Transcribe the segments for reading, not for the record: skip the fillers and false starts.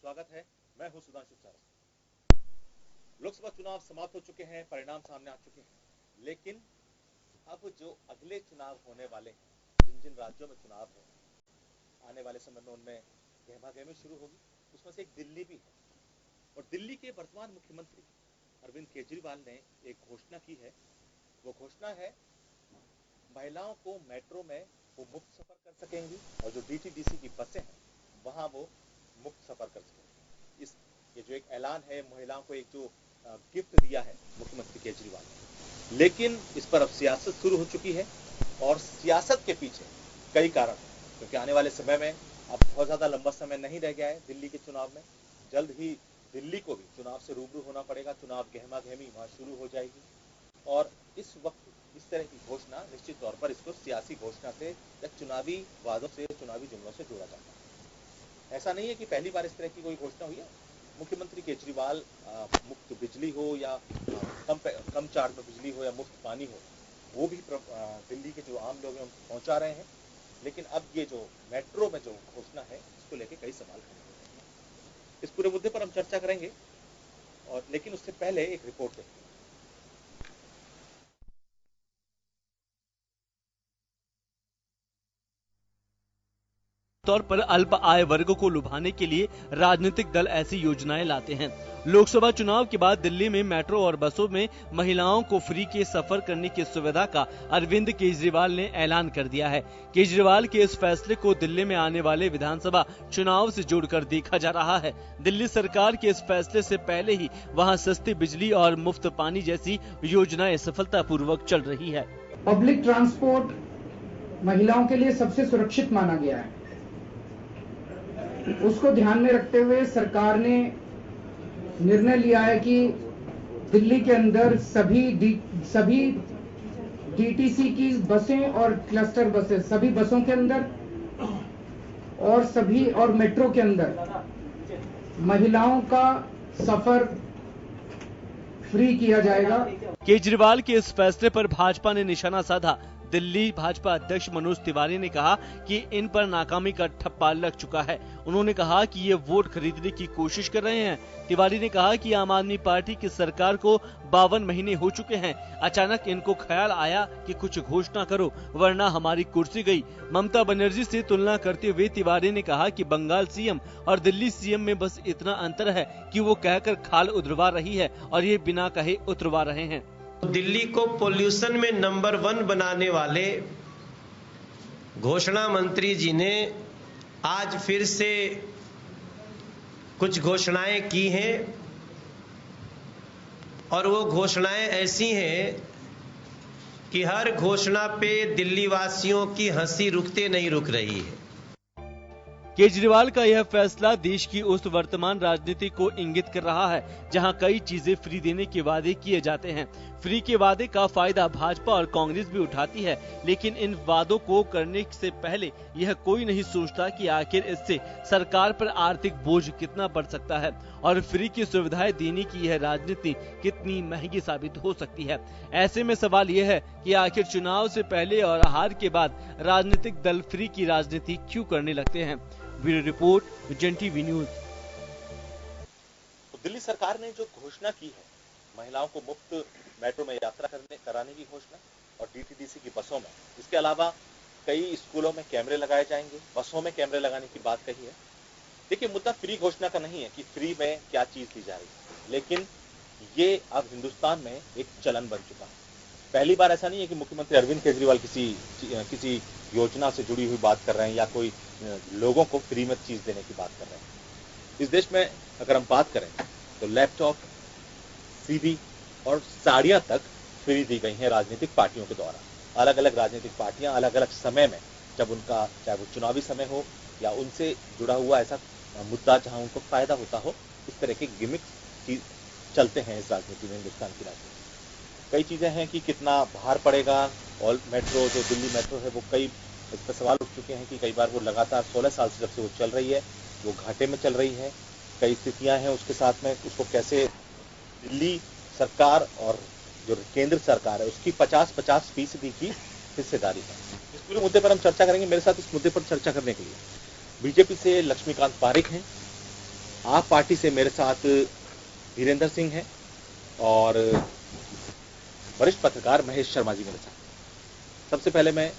स्वागत है। मैं हूं सुधांशु चारस। लोकसभा चुनाव समाप्त हो चुके हैं, परिणाम सामने आ चुके हैं, लेकिन अब जो अगले चुनाव होने वाले हैं, जिन जिन राज्यों में चुनाव है, आने वाले समय में उनमें गहमागहमी शुरू होगी। उसमें से एक दिल्ली भी है और दिल्ली के वर्तमान मुख्यमंत्री अरविंद केजरीवाल ने एक घोषणा की है। वो घोषणा है महिलाओं को मेट्रो में वो मुफ्त सफर कर सकेंगी और जो डीटीडीसी की बसें हैं वहां वो मुफ्त सफर कर सकेंगे। ये जो एक ऐलान है, महिलाओं को एक जो गिफ्ट दिया है मुख्यमंत्री केजरीवाल ने, लेकिन इस पर अब सियासत शुरू हो चुकी है और सियासत के पीछे कई कारण हैं, क्योंकि आने वाले समय में अब बहुत ज्यादा लंबा समय नहीं रह गया है दिल्ली के चुनाव में। जल्द ही दिल्ली को भी चुनाव से रूबरू होना पड़ेगा, चुनाव गहमागहमी वहां शुरू हो जाएगी और इस वक्त इस तरह की घोषणा निश्चित तौर पर इसको सियासी घोषणा से या चुनावी वादों से, चुनावी जुमलों से जोड़ा जाता है। ऐसा नहीं है कि पहली बार इस तरह की कोई घोषणा हुई है। मुख्यमंत्री केजरीवाल मुफ्त बिजली हो या कम चार्ज में बिजली हो या मुफ्त पानी हो, वो भी दिल्ली के जो आम लोग हैं उनको पहुंचा रहे हैं। लेकिन अब ये जो मेट्रो में जो घोषणा है, इसको लेकर कई सवाल खड़े हुए हैं। इस पूरे मुद्दे पर हम चर्चा करेंगे और लेकिन उससे पहले एक रिपोर्ट देखते हैं। तौर पर अल्प आय वर्गों को लुभाने के लिए राजनीतिक दल ऐसी योजनाएं लाते हैं। लोकसभा चुनाव के बाद दिल्ली में मेट्रो और बसों में महिलाओं को फ्री के सफर करने की सुविधा का अरविंद केजरीवाल ने ऐलान कर दिया है। केजरीवाल के इस फैसले को दिल्ली में आने वाले विधानसभा चुनाव से जोड़कर देखा जा रहा है। दिल्ली सरकार के इस फैसले से पहले ही वहाँ सस्ती बिजली और मुफ्त पानी जैसी योजनाएं सफलतापूर्वक चल रही है। पब्लिक ट्रांसपोर्ट महिलाओं के लिए सबसे सुरक्षित माना गया है। उसको ध्यान में रखते हुए सरकार ने निर्णय लिया है कि दिल्ली के अंदर सभी डीटीसी की बसें और क्लस्टर बसें, सभी बसों के अंदर और मेट्रो के अंदर महिलाओं का सफर फ्री किया जाएगा। केजरीवाल के इस फैसले पर भाजपा ने निशाना साधा। दिल्ली भाजपा अध्यक्ष मनोज तिवारी ने कहा कि इन पर नाकामी का ठप्पा लग चुका है। उन्होंने कहा कि ये वोट खरीदने की कोशिश कर रहे हैं। तिवारी ने कहा कि आम आदमी पार्टी की सरकार को 52 महीने हो चुके हैं। अचानक इनको ख्याल आया कि कुछ घोषणा करो वरना हमारी कुर्सी गई। ममता बनर्जी से तुलना करते हुए तिवारी ने कहा कि बंगाल सीएम और दिल्ली सीएम में बस इतना अंतर है कि वो कहकर खाल उतरवा रही है और ये बिना कहे उतरवा रहे हैं। दिल्ली को पोल्यूशन में नंबर 1 बनाने वाले घोषणा मंत्री जी ने आज फिर से कुछ घोषणाएं की हैं और वो घोषणाएं ऐसी हैं कि हर घोषणा पे दिल्ली वासियों की हंसी रुकते नहीं रुक रही है। केजरीवाल का यह फैसला देश की उस वर्तमान राजनीति को इंगित कर रहा है जहां कई चीजें फ्री देने के वादे किए जाते हैं। फ्री के वादे का फायदा भाजपा और कांग्रेस भी उठाती है, लेकिन इन वादों को करने से पहले यह कोई नहीं सोचता कि आखिर इससे सरकार पर आर्थिक बोझ कितना बढ़ सकता है और फ्री की सुविधाएं देने की यह राजनीति कितनी महंगी साबित हो सकती है। ऐसे में सवाल यह है कि आखिर चुनाव से पहले और हार के बाद राजनीतिक दल फ्री की राजनीति क्यों करने लगते हैं। Bureau report, vision TV news. तो दिल्ली सरकार ने जो घोषणा की है, महिलाओं को मुफ्त मेट्रो में यात्रा कराने की घोषणा और डीटीडीसी की बसों में, इसके अलावा कई स्कूलों में कैमरे लगाए जाएंगे, बसों में कैमरे लगाने की बात कही है। देखिए, मुद्दा फ्री घोषणा का नहीं है कि फ्री में क्या चीज दी जा रही है, लेकिन ये अब हिंदुस्तान में एक चलन बन चुका है। पहली बार ऐसा नहीं है कि मुख्यमंत्री अरविंद केजरीवाल किसी योजना से जुड़ी हुई बात कर रहे हैं या कोई लोगों को फ्री में चीज देने की बात कर रहे हैं। इस देश में अगर हम बात करें तो लैपटॉप, सीडी और साड़ियां तक फ्री दी गई हैं राजनीतिक पार्टियों के द्वारा। अलग अलग राजनीतिक पार्टियां अलग अलग समय में, जब उनका चाहे वो चुनावी समय हो या उनसे जुड़ा हुआ ऐसा मुद्दा जहां उनको फायदा होता हो, इस तरह के गिमिक्स चलते हैं इस राजनीति में, हिंदुस्तान की राजनीति। कई चीजें हैं कि कितना भार पड़ेगा और मेट्रो, जो दिल्ली मेट्रो है, वो कई इस पर सवाल उठ चुके हैं कि कई बार वो लगातार 16 साल से जब से वो चल रही है वो घाटे में चल रही है। कई स्थितियां हैं उसके साथ में, उसको कैसे दिल्ली सरकार और जो केंद्र सरकार है उसकी 50-50% की हिस्सेदारी है। इस पूरे मुद्दे पर हम चर्चा करेंगे। मेरे साथ इस मुद्दे पर चर्चा करने के लिए बीजेपी से लक्ष्मीकांत पारिक हैं, आप पार्टी से मेरे साथ वीरेंद्र सिंह हैं और वरिष्ठ पत्रकार महेश शर्मा जी मेरे साथ। सबसे पहले मैं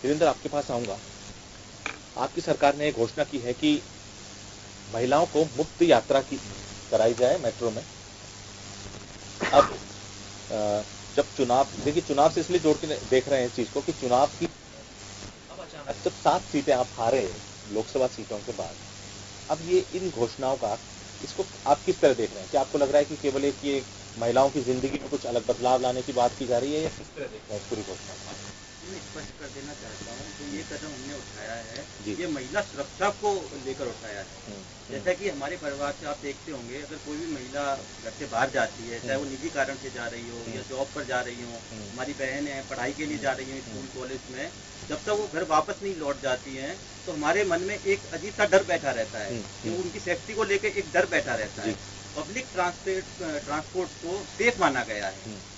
वीरेंद्र आपके पास आऊंगा। आपकी सरकार ने घोषणा की है कि महिलाओं को मुफ्त यात्रा की कराई जाए मेट्रो में। अब जब चुनाव, देखिए चुनाव से इसलिए जोड़ के देख रहे हैं इस चीज को कि चुनाव की अब अचानक जब 7 सीटें आप हारे लोकसभा सीटों के बाद, अब ये इन घोषणाओं का, इसको आप किस तरह देख रहे हैं? क्या आपको लग रहा है कि केवल एक ये महिलाओं की जिंदगी में कुछ अलग बदलाव लाने की बात की जा रही है, या किस तरह देख रहे हैं पूरी घोषणा? मैं स्पष्ट कर देना चाहता हूँ कि ये कदम हमने उठाया है, ये महिला सुरक्षा को लेकर उठाया है। जैसा कि हमारे परिवार से आप देखते होंगे, अगर कोई भी महिला घर से बाहर जाती है, चाहे वो निजी कारण से जा रही हो या जॉब पर जा रही हो, हमारी बहन है पढ़ाई के लिए जा रही हो स्कूल कॉलेज में, जब तक वो घर वापस नहीं लौट जाती हैं तो हमारे मन में एक अजीब सा डर बैठा रहता है कि उनकी सेफ्टी को लेकर एक डर बैठा रहता है। पब्लिक ट्रांसपोर्ट को सेफ माना गया है,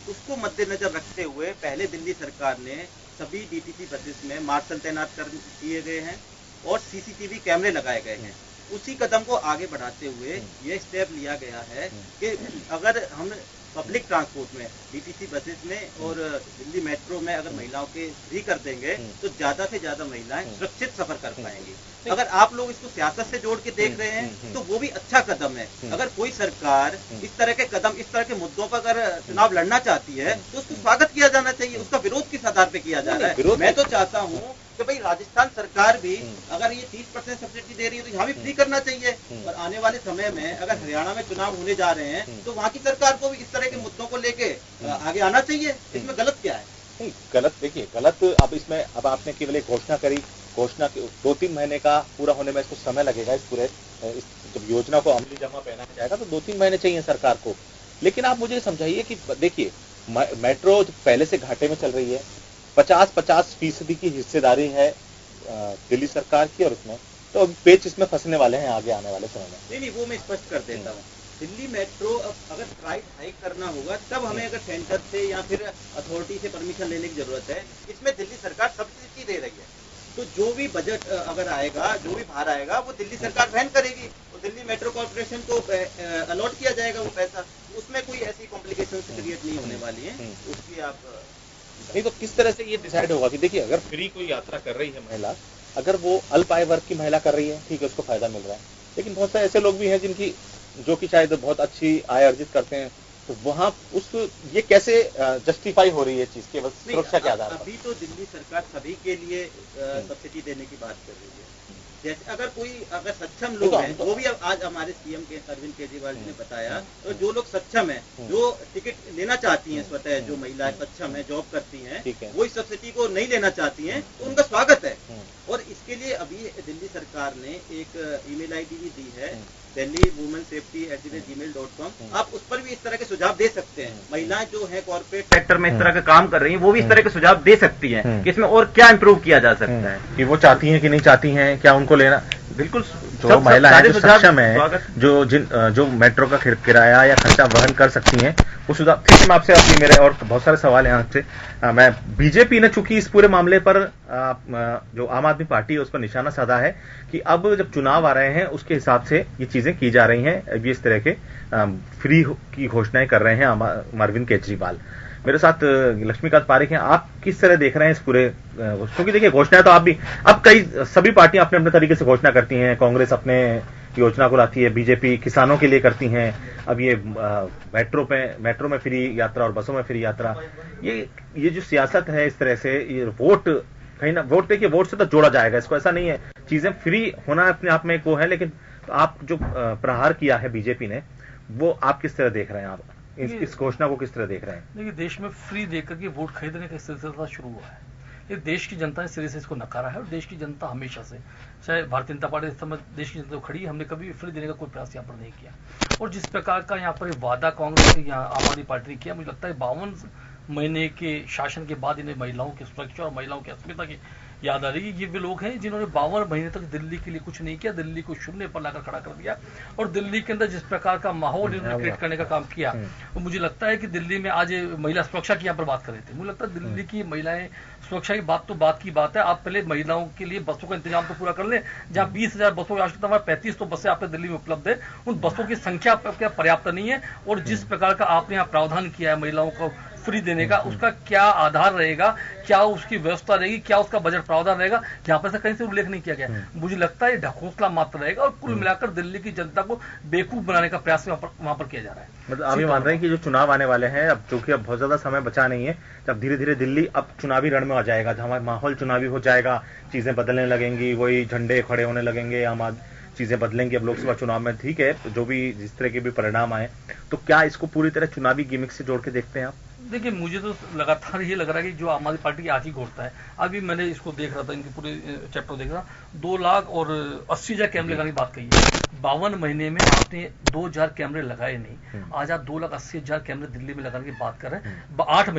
उसको मद्देनजर रखते हुए पहले दिल्ली सरकार ने सभी डीटीसी बसेस में मार्शल तैनात कर दिए गए हैं और सीसीटीवी कैमरे लगाए गए हैं। उसी कदम को आगे बढ़ाते हुए यह स्टेप लिया गया है कि अगर हम पब्लिक ट्रांसपोर्ट में डीटीसी बसेस में और दिल्ली मेट्रो में अगर महिलाओं के फ्री कर देंगे तो ज्यादा से ज्यादा महिलाएं सुरक्षित सफर कर पाएंगी। अगर आप लोग इसको सियासत से जोड़ के देख रहे हैं तो वो भी अच्छा कदम है। अगर कोई सरकार इस तरह के कदम, इस तरह के मुद्दों पर अगर चुनाव लड़ना चाहती है तो उसको स्वागत किया जाना चाहिए। उसका विरोध किस आधार पे किया जा रहा है? मैं तो चाहता हूँ कि भाई राजस्थान सरकार भी अगर ये 30% सब्सिडी दे रही है तो यहाँ भी फ्री करना चाहिए। और आने वाले समय में अगर हरियाणा में चुनाव होने जा रहे हैं तो वहाँ की सरकार को भी इस तरह के मुद्दों को लेके आगे आना चाहिए। इसमें गलत क्या है? नहीं गलत, देखिए गलत अब इसमें, अब आपने केवल एक घोषणा करी, घोषणा के 2-3 महीने का पूरा होने में इसको समय लगेगा। इस पूरे जब योजना को अमली जामा पहनाया जाएगा तो 2-3 महीने चाहिए सरकार को। लेकिन आप मुझे समझाइए कि देखिए मेट्रो पहले से घाटे में चल रही है, 50% की हिस्सेदारी है दिल्ली सरकार की, और उसमें तो अभी पेच इसमें फंसने वाले हैं आगे आने वाले समय में। नहीं वो मैं स्पष्ट कर देता हूँ। दिल्ली मेट्रो अब अगर प्राइस हाइक करना होगा तब हमें अगर सेंटर से या फिर अथॉरिटी से परमिशन लेने की जरूरत है। इसमें दिल्ली सरकार सब्सिडी दे रही है, तो जो भी बजट अगर आएगा, जो भी भार आएगा वो दिल्ली सरकार वहन करेगी। तो दिल्ली मेट्रो कॉर्पोरेशन को अलॉट किया जाएगा वो पैसा, उसमें कोई ऐसी कॉम्प्लिकेशन क्रिएट नहीं होने वाली है। उसकी आप नहीं तो किस तरह से ये डिसाइड होगा कि देखिए अगर फ्री कोई यात्रा कर रही है महिला, अगर वो अल्प आय वर्ग की महिला कर रही है, ठीक है, उसको फायदा मिल रहा है, लेकिन बहुत सारे ऐसे लोग भी हैं जिनकी जो कि शायद बहुत अच्छी आय अर्जित करते हैं, तो वहां उस ये कैसे जस्टिफाई हो रही है चीज केवल सुरक्षा के आधार पर? अभी तो दिल्ली सरकार सभी के लिए सब्सिडी देने की बात कर रही है। जैसे अगर सक्षम लोग हैं, वो भी आज हमारे सीएम के अरविंद केजरीवाल जी ने बताया, तो जो लोग सक्षम हैं, जो टिकट लेना चाहती हैं स्वतः, जो महिलाएं सक्षम हैं, जॉब करती हैं, वो इस सब्सिडी को नहीं लेना चाहती हैं, तो उनका स्वागत है। और इसके लिए अभी दिल्ली सरकार ने एक ईमेल आईडी भी दी है, delhiwomansafety@gmail.com। आप उस पर भी इस तरह के सुझाव दे सकते हैं। महिलाएं जो है कॉर्पोरेट सेक्टर में इस तरह का काम कर रही हैं, वो भी इस तरह के सुझाव दे सकती हैं कि इसमें और क्या इंप्रूव किया जा सकता है, कि वो चाहती हैं कि नहीं चाहती हैं, क्या उनको लेना। बिल्कुल, जो महिला है, जो सक्षम है, जो मेट्रो का किराया या खर्चा वहन कर सकती हैं, वो सुझाव। ठीक है, मैं आपसे अपनी, मेरे और बहुत सारे सवाल हैं आपसे। मैं बीजेपी ने चूंकि इस पूरे मामले पर जो आम आदमी पार्टी है उस पर निशाना साधा है कि अब जब चुनाव आ रहे हैं उसके हिसाब से ये चीजें की जा रही हैं, अभी इस तरह के फ्री की घोषणाएं कर रहे हैं अरविंद केजरीवाल। मेरे साथ लक्ष्मीकांत पारेख हैं। आप किस तरह देख रहे हैं इस पूरे, क्योंकि देखिए घोषणाएं तो आप भी, अब सभी पार्टियां अपने अपने तरीके से घोषणा करती हैं। कांग्रेस अपने योजना को लाती है, बीजेपी किसानों के लिए करती हैं, अब ये मेट्रो में फ्री यात्रा और बसों में फ्री यात्रा। ये जो सियासत है इस तरह से, ये वोट कहीं ना, वोट देखिए वोट से तो जोड़ा जाएगा इसको, ऐसा नहीं है। चीजें फ्री होना अपने आप में एक वो है, लेकिन आप जो प्रहार किया है बीजेपी ने, वो आप किस तरह देख रहे हैं? आप इस घोषणा को किस तरह देख रहे हैं? देखिए, देश में फ्री देकर के वोट खरीदने का सिलसिला शुरू हुआ है। ये देश की जनता ने सिरे से इसको नकारा है, और देश की जनता हमेशा से, चाहे भारतीय जनता पार्टी इस समय देश की जनता खड़ी है, हमने कभी फ्री देने का कोई प्रयास यहाँ पर नहीं किया। और जिस प्रकार का यहाँ पर वादा कांग्रेस ने, यहाँ आम आदमी पार्टी ने किया, मुझे लगता है 52 महीने के शासन के बाद इन्हें महिलाओं की सुरक्षा और महिलाओं की अस्मिता की याद आ रही है। ये वे लोग हैं जिन्होंने 52 महीने तक दिल्ली के लिए कुछ नहीं किया, दिल्ली को शून्य पर लाकर खड़ा कर दिया, और दिल्ली के अंदर जिस प्रकार का माहौल इन्होंने क्रिएट करने का काम किया, तो मुझे लगता है कि दिल्ली में आज महिला सुरक्षा की यहाँ पर बात कर रहे थे, मुझे लगता है दिल्ली की महिलाएं सुरक्षा की बात तो बात की बात है। आप पहले महिलाओं के लिए बसों का इंतजाम तो पूरा कर लें, जहाँ 20,000 बसों की आवश्यकता है, 35 तो बसें आपके दिल्ली में उपलब्ध है, उन बसों की संख्या पर्याप्त नहीं है, और जिस प्रकार का आपने यहाँ प्रावधान किया है महिलाओं को फ्री देने का, उसका क्या आधार रहेगा, क्या उसकी व्यवस्था रहेगी, क्या उसका बजट प्रावधान रहेगा, यहाँ पर से कहीं से उल्लेख नहीं किया गया। मुझे लगता है ढकोसला मात्र रहेगा, और कुल मिलाकर दिल्ली की जनता को बेवकूफ बनाने का प्रयास वहां पर किया जा रहा है। मतलब आप ये मान रहे हैं कि जो चुनाव आने वाले हैं, अब चूंकि अब बहुत ज्यादा समय बचा नहीं है, जब धीरे धीरे दिल्ली अब चुनावी रण में आ जाएगा, जहां माहौल चुनावी हो जाएगा, चीजें बदलने लगेंगी, वही झंडे खड़े होने लगेंगे, चीजें बदलेंगी अब लोकसभा चुनाव में, ठीक है, जो भी जिस तरह के भी परिणाम आए, तो क्या इसको पूरी तरह चुनावी गिमिक से जोड़ के देखते हैं आप? देखिए, मुझे तो लगातार ये लग रहा है कि जो आम आदमी पार्टी की आज ही घोषणा है, अभी मैंने इसको देख रहा था, इनके पूरे चैप्टर देख रहा, 2,80,000 कैमरे लगाने की बात कही है। 52 महीने में आपने 2,000 कैमरे लगाए नहीं, आज आप 2,80,000 कैमरे दिल्ली में लगाने की बात कर रहे हैं। 8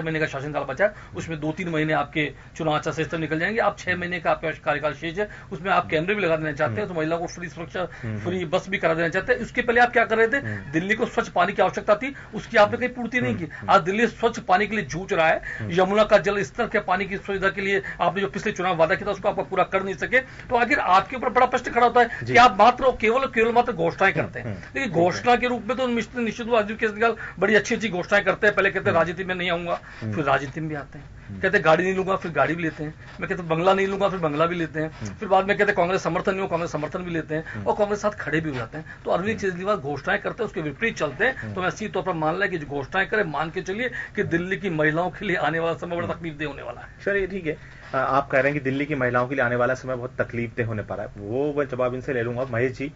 महीने का शासनकाल बचा है, उसमें 2-3 महीने आपके चुनाव आचार संहिता निकल जाएंगे, आप 6 महीने का आपका कार्यकाल शेष है, उसमें आप कैमरे भी लगा देना चाहते हैं, तो महिलाओं को फ्री सुरक्षा, फ्री बस भी करा देना चाहते हैं। उसके पहले आप क्या कर रहे थे? दिल्ली को स्वच्छ पानी की आवश्यकता थी, उसकी आपने कहीं पूर्ति नहीं की। आज दिल्ली स्वच्छ पानी के लिए जूझ रहा है, यमुना का जल स्तर के पानी की सुविधा के लिए आपने जो पिछले चुनाव वादा किया था उसको आप पूरा कर नहीं सके, तो आखिर आपके ऊपर बड़ा प्रश्न खड़ा होता है कि आप मात्र केवल मात्र घोषणाएं करते हैं। लेकिन घोषणा के रूप में तो निश्चित रूप से केजरीवाल बड़ी अच्छी घोषणाएं करते हैं, पहले कहते हैं राजनीति में नहीं आऊंगा, फिर राजनीति में भी आते हैं, कहते हैं गाड़ी नहीं लूंगा, फिर गाड़ी भी लेते हैं, मैं कहते बंगला नहीं लूंगा, फिर बंगला भी लेते हैं, फिर बाद में कहते कांग्रेस समर्थन नहीं हो, कांग्रेस समर्थन भी लेते हैं, और कांग्रेस साथ खड़े भी हो जाते हैं। तो अरविंद केजरीवाल घोषणाएं करते हैं, उसके विपरीत चलते हैं, तो मैं सीधे तौर पर मान लिया कि जो घोषणाएं करें, मान के चलिए कि दिल्ली की महिलाओं के लिए आने वाला समय बड़ा तकलीफ दे होने वाला है। चलिए ठीक है, आप कह रहे हैं कि दिल्ली की महिलाओं के लिए आने वाला समय बहुत तकलीफ दे होने पा रहा है, वो मैं जवाब इनसे ले लूंगा। महेश जी,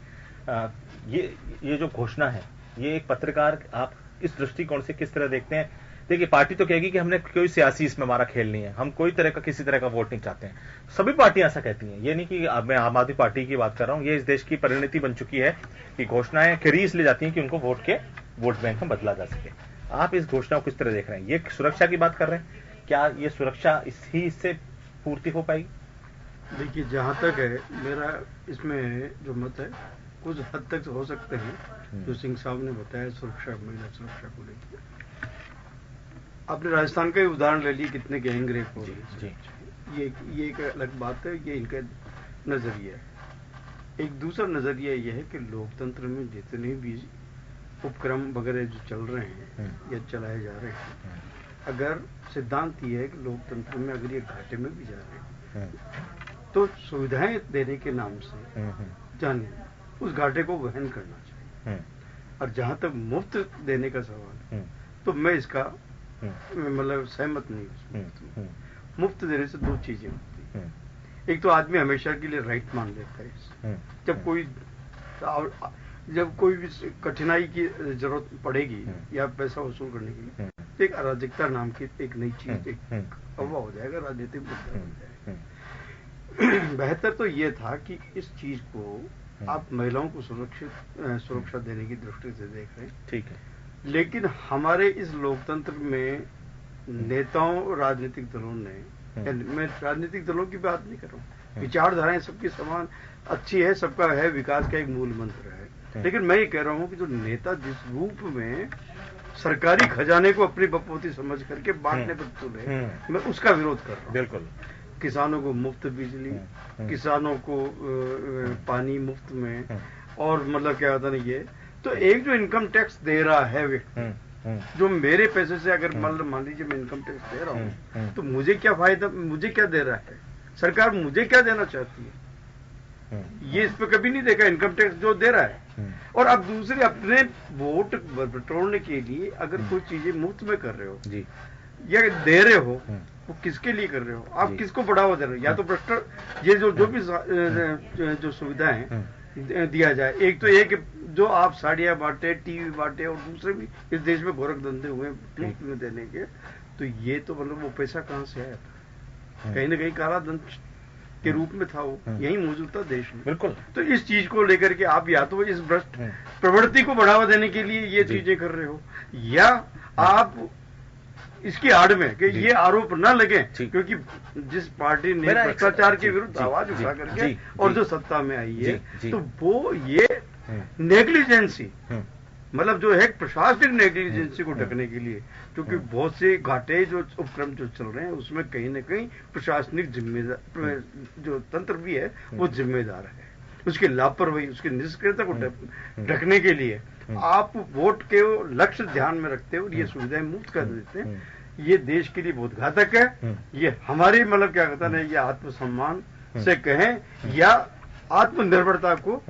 ये जो घोषणा है, ये एक पत्रकार आप इस दृष्टिकोण से किस तरह देखते हैं? देखिए, पार्टी तो कहेगी कि हमने कोई सियासी इसमें हमारा खेल नहीं है, हम कोई तरह का किसी तरह का वोट नहीं चाहते हैं, सभी पार्टियां ऐसा कहती हैं, ये नहीं कि मैं आम आदमी पार्टी की बात कर रहा हूं, ये इस देश की परिणति बन चुकी है कि घोषणाएं करी इसलिए जाती हैं कि उनको वोट बैंक में बदला जा सके। आप इस घोषणा को किस तरह देख रहे हैं? ये सुरक्षा की बात कर रहे हैं, क्या ये सुरक्षा इससे पूर्ति हो पाएगी? देखिए, जहां तक है मेरा इसमें जो मत है, कुछ हद तक हो सकते हैं जो सिंह साहब ने बताया सुरक्षा, महिला सुरक्षा को लेकर। आपने राजस्थान का ही उदाहरण ले लिया, कितने गैंग रेप हो रहे हैं, ये एक अलग बात है, ये इनका नजरिया है। एक दूसरा नजरिया ये है कि लोकतंत्र में जितने भी उपक्रम वगैरह जो चल रहे हैं या चलाए जा रहे हैं, अगर सिद्धांत ये है कि लोकतंत्र में अगर ये घाटे में भी जा रहे हैं, तो सुविधाएं देने के नाम से जाने उस घाटे को वहन करना चाहिए। और जहां तक मुफ्त देने का सवाल, तो मैं इसका मतलब सहमत नहीं। मुफ्त देने से दो चीजें होती हैं, एक तो आदमी हमेशा के लिए राइट मान लेता है, जब कोई भी कठिनाई की जरूरत पड़ेगी या पैसा वसूल करने के लिए, तो एक अराजकता नाम की एक नई चीज एक हवा हो जाएगा, राजनीतिक मुद्दा हो जाएगा। बेहतर तो ये था कि इस चीज को आप महिलाओं को सुरक्षा देने की दृष्टि से देख रहे हैं, ठीक है, लेकिन हमारे इस लोकतंत्र में नेताओं राजनीतिक दलों ने, मैं राजनीतिक दलों की बात नहीं कर रहा हूँ, विचारधाराएं सबकी समान अच्छी है, सबका है, विकास का एक मूल मंत्र है, लेकिन मैं ये कह रहा हूँ कि जो नेता जिस रूप में सरकारी खजाने को अपनी बपौती समझ करके बांटने पर तुले, मैं उसका विरोध कर रहा हूँ। बिल्कुल, किसानों को मुफ्त बिजली, किसानों को पानी मुफ्त में, और मतलब क्या होता है ये, तो एक जो इनकम टैक्स दे रहा है व्यक्ति, जो मेरे पैसे से अगर मान लीजिए मैं इनकम टैक्स दे रहा हूँ, तो मुझे क्या फायदा, मुझे क्या दे रहा है सरकार, मुझे क्या देना चाहती है, ये इस पर कभी नहीं देखा, इनकम टैक्स जो दे रहा है। और अब दूसरे अपने वोट बटोरने के लिए अगर कोई चीजें मुफ्त में कर रहे हो जी, या दे रहे हो, वो किसके लिए कर रहे हो, आप किसको बढ़ावा दे रहे हो? या तो भ्रष्टाचार, ये जो भी जो सुविधाएं दिया जाए, एक तो ये कि जो आप साड़ियां बांटे, टीवी बांटे, और दूसरे भी इस देश में गोरख धंधे हुए मुफ्त में देने के, तो ये तो मतलब वो पैसा कहां से आया था? कहीं ना कहीं काला धन के रूप में था, वो यही मौजूद था देश में। बिल्कुल। तो इस चीज को लेकर के आप या तो इस भ्रष्ट प्रवृत्ति को बढ़ावा देने के लिए ये चीजें कर रहे हो, या आप इसकी आड़ में कि ये आरोप न लगे, क्योंकि जिस पार्टी ने भ्रष्टाचार के विरुद्ध आवाज उठा करके और जो सत्ता में आई है, तो वो ये नेग्लिजेंसी, मतलब जो है प्रशासनिक नेग्लिजेंसी को ढकने के लिए, क्योंकि बहुत से घाटे जो उपक्रम जो चल रहे हैं उसमें कहीं न कहीं प्रशासनिक जिम्मेदार जो तंत्र भी है वो जिम्मेदार है, उसकी लापरवाही, उसकी निष्क्रियता को ढकने के लिए आप वोट के लक्ष्य ध्यान में रखते हुए ये सुविधाएं मुक्त कर देते हैं। ये देश के लिए बहुत घातक है। ये हमारी मतलब क्या कहता है, ये आत्मसम्मान से कहें या आत्मनिर्भरता को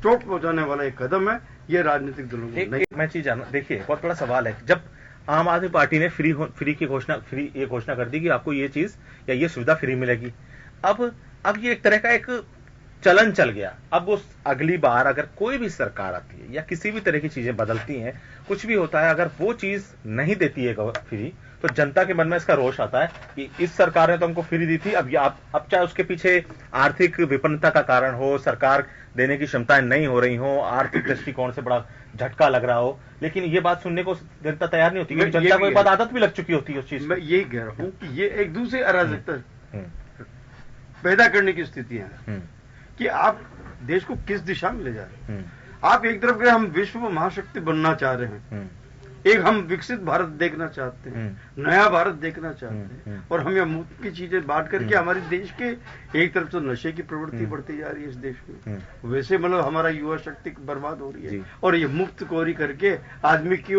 चोट पहुंचाने वाला एक कदम है। ये राजनीतिक दलों को नहीं। मैं चीज जानना, देखिए बहुत बड़ा सवाल है, जब आम आदमी पार्टी ने फ्री की घोषणा कर दी कि आपको ये चीज या ये सुविधा फ्री मिलेगी, अब ये एक तरह का एक चलन चल गया। अब उस अगली बार अगर कोई भी सरकार आती है या किसी भी तरह की चीजें बदलती हैं, कुछ भी होता है, अगर वो चीज नहीं देती है फ्री, तो जनता के मन में इसका रोष आता है कि इस सरकार ने तो हमको फ्री दी थी, अब चाहे उसके पीछे आर्थिक विपन्नता का कारण हो, सरकार देने की क्षमताएं नहीं हो रही हो, आर्थिक दृष्टिकोण से बड़ा झटका लग रहा हो, लेकिन ये बात सुनने को जनता तैयार नहीं होती, क्योंकि जनता को एक बात आदत भी लग चुकी होती है उस चीज। मैं यही कह रहा हूं कि ये एक दूसरी अराजकता पैदा करने की स्थितियां हैं कि आप देश को किस दिशा में ले जा रहे हैं। आप एक तरफ हम विश्व महाशक्ति बनना चाह रहे हैं, एक हम विकसित भारत देखना चाहते हैं, नया भारत देखना चाहते हैं, और हम यह मुफ्त की चीजें बांट करके हमारे देश के एक तरफ तो नशे की प्रवृत्ति बढ़ती जा रही है इस देश में, वैसे मतलब हमारा युवा शक्ति बर्बाद हो रही है, और ये मुफ्त कोरी करके आदमी की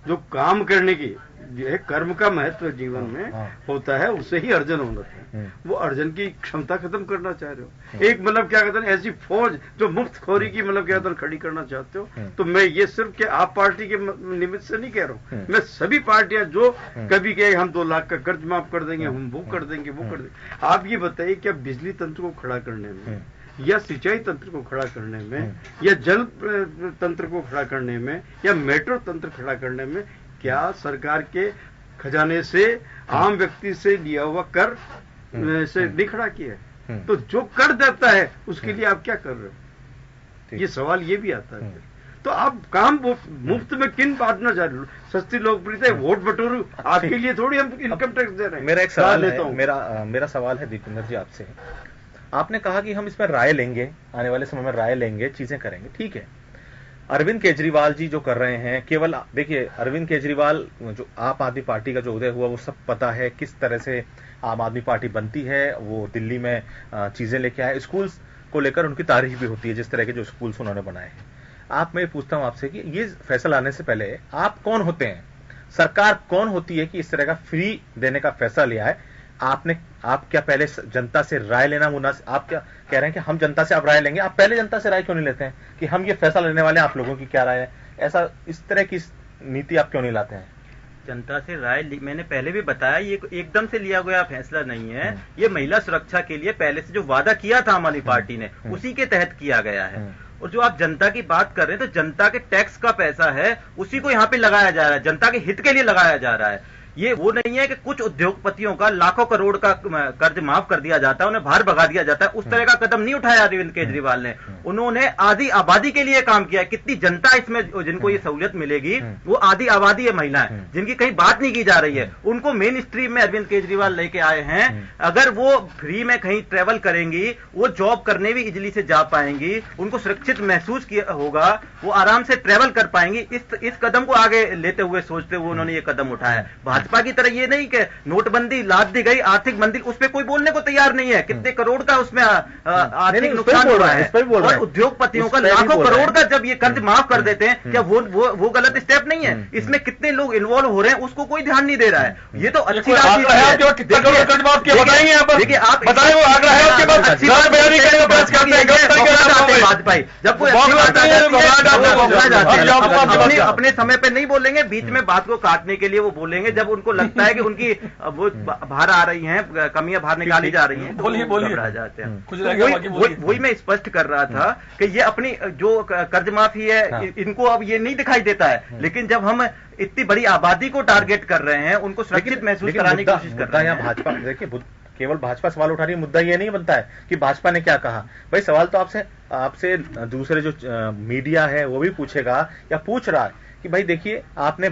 जो काम करने की जो है कर्म का महत्व जीवन में होता है, उससे ही अर्जन होना है, वो अर्जन की क्षमता खत्म करना चाह रहे हो। एक मतलब क्या कहते हैं ऐसी फौज जो मुफ्त खोरी की मतलब क्या कहते हैं खड़ी करना चाहते हो। तो मैं ये सिर्फ कि आप पार्टी के निमित्त से नहीं कह रहा हूँ, मैं सभी पार्टियां जो कभी कहे हम 2 लाख का कर्ज माफ कर देंगे, हम वो कर देंगे, वो कर देंगे। आप ये बताइए क्या बिजली तंत्र को खड़ा करने में या सिंचाई तंत्र को खड़ा करने में या जल तंत्र को खड़ा करने में या मेट्रो तंत्र खड़ा करने में क्या सरकार के खजाने से आम व्यक्ति से लिया हुआ कर से नहीं खड़ा किया है? तो जो कर देता है उसके लिए आप क्या कर रहे हो? ये सवाल ये भी आता है। तो आप काम मुफ्त में किन बांटना चाह रहे हो? सस्ती लोकप्रियता, वोट बटोरू, आपके लिए थोड़ी हम इनकम टैक्स दे रहे हैं। मेरा एक सवाल है, मेरा सवाल है दीपेंद्र जी आपसे। आपने कहा कि हम इसमें राय लेंगे, आने वाले समय में राय लेंगे, चीजें करेंगे, ठीक है। अरविंद केजरीवाल जी जो कर रहे हैं, केवल देखिए अरविंद केजरीवाल जो आप आदमी पार्टी का जो उदय हुआ वो सब पता है, किस तरह से आम आदमी पार्टी बनती है। वो दिल्ली में चीजें लेके आए, स्कूल्स को लेकर उनकी तारीफ भी होती है, जिस तरह के जो स्कूल्स उन्होंने बनाए हैं। आप मैं पूछता हूं आपसे कि ये फैसला आने से पहले आप कौन होते हैं, सरकार कौन होती है कि इस तरह का फ्री देने का फैसला लिया है? आप क्या पहले जनता से राय लेना मुनासिब? आप क्या कह रहे हैं कि हम जनता से अब राय लेंगे? आप पहले जनता से राय क्यों नहीं लेते हैं कि हम ये फैसला लेने वाले हैं, आप लोगों की क्या राय है? ऐसा इस तरह की नीति आप क्यों नहीं लाते हैं? जनता से राय मैंने पहले भी बताया, ये एकदम से लिया गया फैसला नहीं है। ये महिला सुरक्षा के लिए पहले से जो वादा किया था हमारी पार्टी ने, उसी के तहत किया गया है। और जो आप जनता की बात कर रहे हैं, तो जनता के टैक्स का पैसा है, उसी को यहाँ पे लगाया जा रहा है, जनता के हित के लिए लगाया जा रहा है। ये वो नहीं है कि कुछ उद्योगपतियों का लाखों करोड़ का कर्ज माफ कर दिया जाता है, उन्हें बाहर भगा दिया जाता है। उस तरह का कदम नहीं उठाया अरविंद केजरीवाल ने। उन्होंने आधी आबादी के लिए काम किया है। कितनी जनता इसमें जिनको ये सहूलियत मिलेगी, वो आधी आबादी है, महिलाएं जिनकी कहीं बात नहीं की जा रही है, उनको मेन स्ट्रीम में अरविंद केजरीवाल लेके आए हैं। अगर वो फ्री में कहीं ट्रेवल करेंगी, वो जॉब करने भी इजली से जा पाएंगी, उनको सुरक्षित महसूस किया होगा, वो आराम से ट्रेवल कर पाएंगी। इस कदम को आगे लेते हुए सोचते हुए उन्होंने ये कदम उठाया। भाजपा की तरह ये नहीं कि नोटबंदी लाद दी गई, आर्थिक मंदी, उस पर कोई बोलने को तैयार नहीं है। कितने करोड़ का उसमें आर्थिक नुकसान हो रहा है, और उद्योगपतियों का लाखों करोड़ का जब ये कर्ज माफ कर देते हैं, क्या वो गलत स्टेप नहीं है? इसमें कितने लोग इन्वॉल्व हो रहे हैं, उसको कोई ध्यान नहीं दे रहा है। ये तो अच्छी बात है। देखिए आप वाजपेयी जब कोई अपने समय पे नहीं बोलेंगे, बीच में बात को काटने के लिए वो बोलेंगे जब उनको लगता है कि उनकी वो बाहर आ रही हैं, कमियां बाहर निकाली जा रही हैं, बोलिए आ जाते हैं। वही मैं स्पष्ट कर रहा था कि ये अपनी जो कर्ज माफी है, इनको अब ये नहीं दिखाई देता है, लेकिन जब हम इतनी बड़ी आबादी को टारगेट कर रहे हैं, उनको सुरक्षित महसूस कराने की कोशिश कर रहे हैं। भाजपा देखिए, केवल भाजपा सवाल उठा रही है, मुद्दा ये नहीं बनता है कि भाजपा ने क्या कहा। भाई सवाल तो आपसे दूसरे जो मीडिया है वो भी पूछेगा या पूछ रहा है कि भाई देखिए, आपने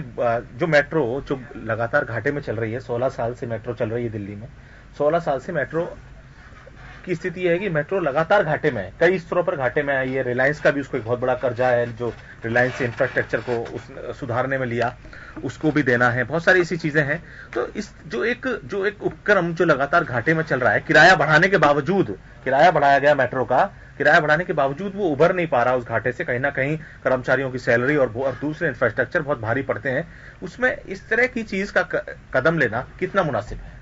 जो मेट्रो जो लगातार घाटे में चल रही है, 16 साल से मेट्रो चल रही है दिल्ली में, 16 साल से मेट्रो की स्थिति है कि मेट्रो लगातार घाटे में है, कई स्तरों पर घाटे में आई है। रिलायंस का भी उसको एक बहुत बड़ा कर्जा है, जो रिलायंस से इंफ्रास्ट्रक्चर को सुधारने में लिया, उसको भी देना है, बहुत सारी ऐसी चीजें हैं। तो इस जो एक उपक्रम जो लगातार घाटे में चल रहा है, किराया बढ़ाने के बावजूद, किराया बढ़ाया गया मेट्रो का, किराया बढ़ाने के बावजूद वो उभर नहीं पा रहा उस घाटे से। कहीं ना कहीं कर्मचारियों की सैलरी और दूसरे इंफ्रास्ट्रक्चर बहुत भारी पड़ते हैं। उसमें इस तरह की चीज का कदम लेना कितना मुनासिब है?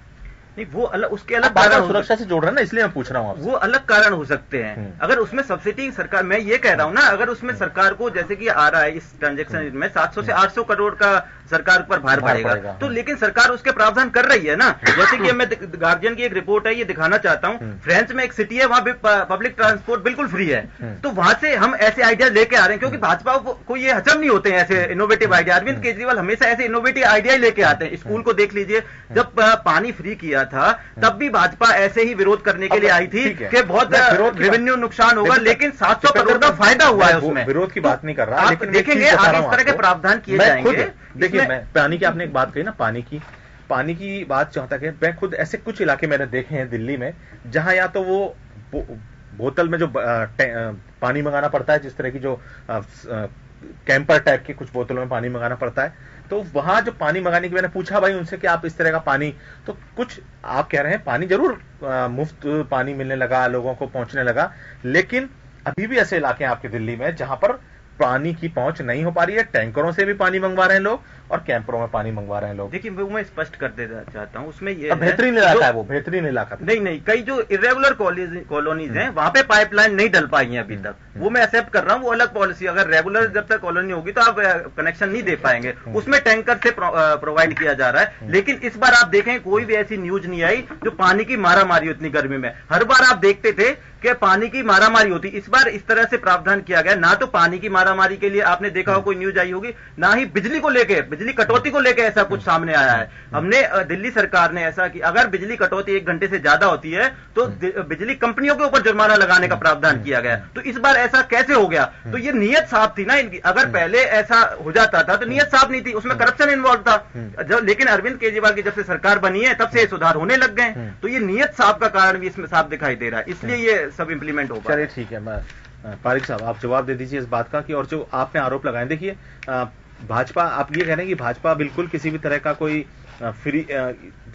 नहीं, वो अलग, उसके अलग कारण सुरक्षा से जोड़ रहे हैं ना, इसलिए मैं पूछ रहा हूँ। वो अलग कारण हो सकते हैं। अगर उसमें सब्सिडी सरकार, मैं ये कह रहा हूँ ना, अगर उसमें सरकार को जैसे कि आ रहा है इस ट्रांजैक्शन में 700 से 800 करोड़ का सरकार पर भार पड़ेगा, तो लेकिन सरकार उसके प्रावधान कर रही है ना। जैसे कि मैं गार्जियन की एक रिपोर्ट है, ये दिखाना चाहता हूँ। फ्रांस में एक सिटी है, वहां पे पब्लिक ट्रांसपोर्ट बिल्कुल फ्री है। तो वहां से हम ऐसे आइडिया लेके आ रहे हैं, क्योंकि भाजपा को ये हजम नहीं होते हैं ऐसे इनोवेटिव आइडिया। अरविंद केजरीवाल हमेशा ऐसे इनोवेटिव आइडिया ही लेके आते हैं। स्कूल को देख लीजिए, जब पानी फ्री किया था तब भी भाजपा ऐसे ही विरोध करने के लिए आई थी कि बहुत रेवेन्यू नुकसान होगा, लेकिन 700 करोड़ का फायदा हुआ है उसमें। विरोध की बात नहीं कर रहा, लेकिन देखेंगे आगे इस तरह के प्रावधान किए जाएंगे। देखिए, मैं पानी की, आपने एक बात कही ना, पानी की बात जहां तक है, मैं खुद ऐसे कुछ इलाके मैंने देखे हैं दिल्ली में, जहां या तो वो बोतल में जो पानी मंगाना पड़ता है, जिस तरह की जो कैंपर टाइप की कुछ बोतलों में पानी मंगाना पड़ता है, तो वहां जो पानी मंगाने की, मैंने पूछा भाई उनसे कि आप इस तरह का पानी, तो कुछ आप कह रहे हैं पानी जरूर मुफ्त पानी मिलने लगा, लोगों को पहुंचने लगा, लेकिन अभी भी ऐसे इलाके हैं आपके दिल्ली में जहां पर पानी की पहुंच नहीं हो पा रही है। टैंकरों से भी पानी मंगवा रहे हैं लोग और कैंपरों में पानी मंगवा रहे हैं लोग। देखिए, मैं स्पष्ट कर देना चाहता हूं, उसमें ये बेहतरीन इलाका है, वो बेहतरीन इलाका। नहीं, कई जो इरेगुलर कॉलोनीज हैं, वहां पे पाइपलाइन नहीं डल पाई है अभी तक, वो मैं एक्सेप्ट कर रहा हूं, वो अलग पॉलिसी। अगर रेगुलर जब तक कॉलोनी होगी तो आप कनेक्शन नहीं दे पाएंगे, उसमें टैंकर से प्रोवाइड किया जा रहा है। लेकिन इस बार आप देखें, कोई भी ऐसी न्यूज नहीं आई जो पानी की मारामारी इतनी गर्मी में। हर बार आप देखते थे कि पानी की मारामारी होती, इस बार इस तरह से प्रावधान किया गया। ना तो पानी की मारामारी के लिए आपने देखा हो कोई न्यूज आई होगी, ना ही बिजली को लेके, बिजली कटौती को लेके ऐसा कुछ सामने आया है। हमने दिल्ली सरकार ने ऐसा कि अगर बिजली कटौती 1 घंटे से ज्यादा होती है तो बिजली कंपनियों के ऊपर जुर्माना लगाने का प्रावधान किया गया। तो इस बार ऐसा कैसे हो गया? तो ये नियत साफ थी ना इनकी। अगर पहले ऐसा हो जाता था तो नियत साफ नहीं थी, उसमें करप्शन इन्वॉल्व था। लेकिन अरविंद केजरीवाल की जब से सरकार बनी है तब से सुधार होने लग गए। तो ये नियत साफ का कारण भी इसमें साफ दिखाई दे रहा है, इसलिए ये सब इंप्लीमेंट हो पा रहा है। ठीक है, मैं पारिक साहब आप जवाब दे दीजिए इस बात का कि, और जो आपने आरोप लगाए, देखिए भाजपा, आप ये कह रहे हैं कि भाजपा बिल्कुल किसी भी तरह का कोई फ्री,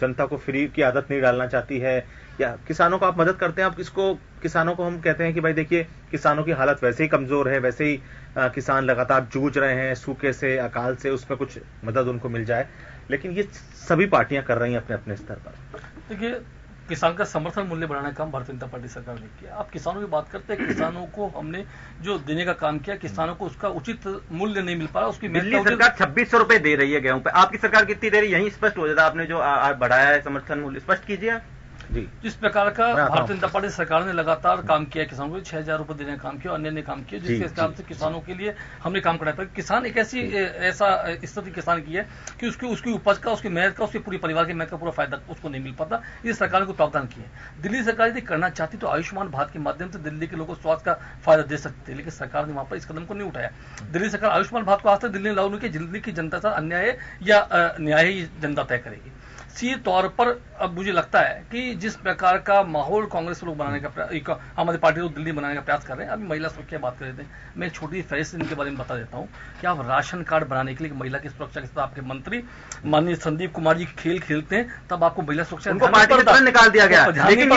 जनता को फ्री की आदत नहीं डालना चाहती है, या किसानों को आप मदद करते हैं। आप किसको, किसानों को हम कहते हैं कि भाई देखिए, किसानों की हालत वैसे ही कमजोर है, वैसे ही किसान लगातार जूझ रहे हैं सूखे से, अकाल से, उसमें कुछ मदद उनको मिल जाए, लेकिन ये सभी पार्टियां कर रही हैं अपने अपने स्तर पर। देखिए, किसान का समर्थन मूल्य बढ़ाने का काम भारतीय जनता पार्टी सरकार ने किया। आप किसानों की बात करते हैं, किसानों को हमने जो देने का काम किया, किसानों को उसका उचित मूल्य नहीं मिल पा रहा। उसकी दिल्ली सरकार 2600 रुपए दे रही है गेहूं पे, आपकी सरकार कितनी दे रही है? यही स्पष्ट हो जाता। आपने जो बढ़ाया है समर्थन मूल्य, स्पष्ट कीजिए जी। जिस प्रकार का भारतीय जनता पार्टी सरकार ने लगातार काम किया, किसानों को 6000 रुपए देने का काम किया, अन्य ने काम किया, जिसके हिसाब से किसानों के लिए हमने काम कराया था। किसान एक ऐसा स्थिति किसान की है कि उसकी उपज का, उसकी मेहनत का, उसके पूरे परिवार की मेहनत का पूरा फायदा उसको नहीं मिल पाता। इस सरकार ने कोई प्रावधान किया है। दिल्ली सरकार यदि करना चाहती तो आयुष्मान भारत के माध्यम से दिल्ली के लोगों को स्वास्थ्य का फायदा दे सकती है, लेकिन सरकार ने वहां पर इस कदम को नहीं उठाया। दिल्ली सरकार आयुष्मान भारत को आज तक दिल्ली ने लागू नहीं किया। दिल्ली की जनता से अन्याय या न्याय ही जनता तय करेगी। सीधे तौर पर अब मुझे लगता है कि जिस प्रकार का माहौल कांग्रेस लोग बनाने का, हमारी पार्टी लोग दिल्ली बनाने का प्रयास कर रहे हैं। अभी महिला सुरक्षा की बात कर रहे थे, मैं एक छोटी फहरिस्त इनके बारे में बता देता हूं कि आप राशन कार्ड बनाने के लिए महिला की सुरक्षा के साथ आपके मंत्री माननीय संदीप कुमार जी खेल खेलते हैं, तब आपको महिला सुरक्षा उनको पार्टी से तुरंत निकाल दिया गया। लेकिन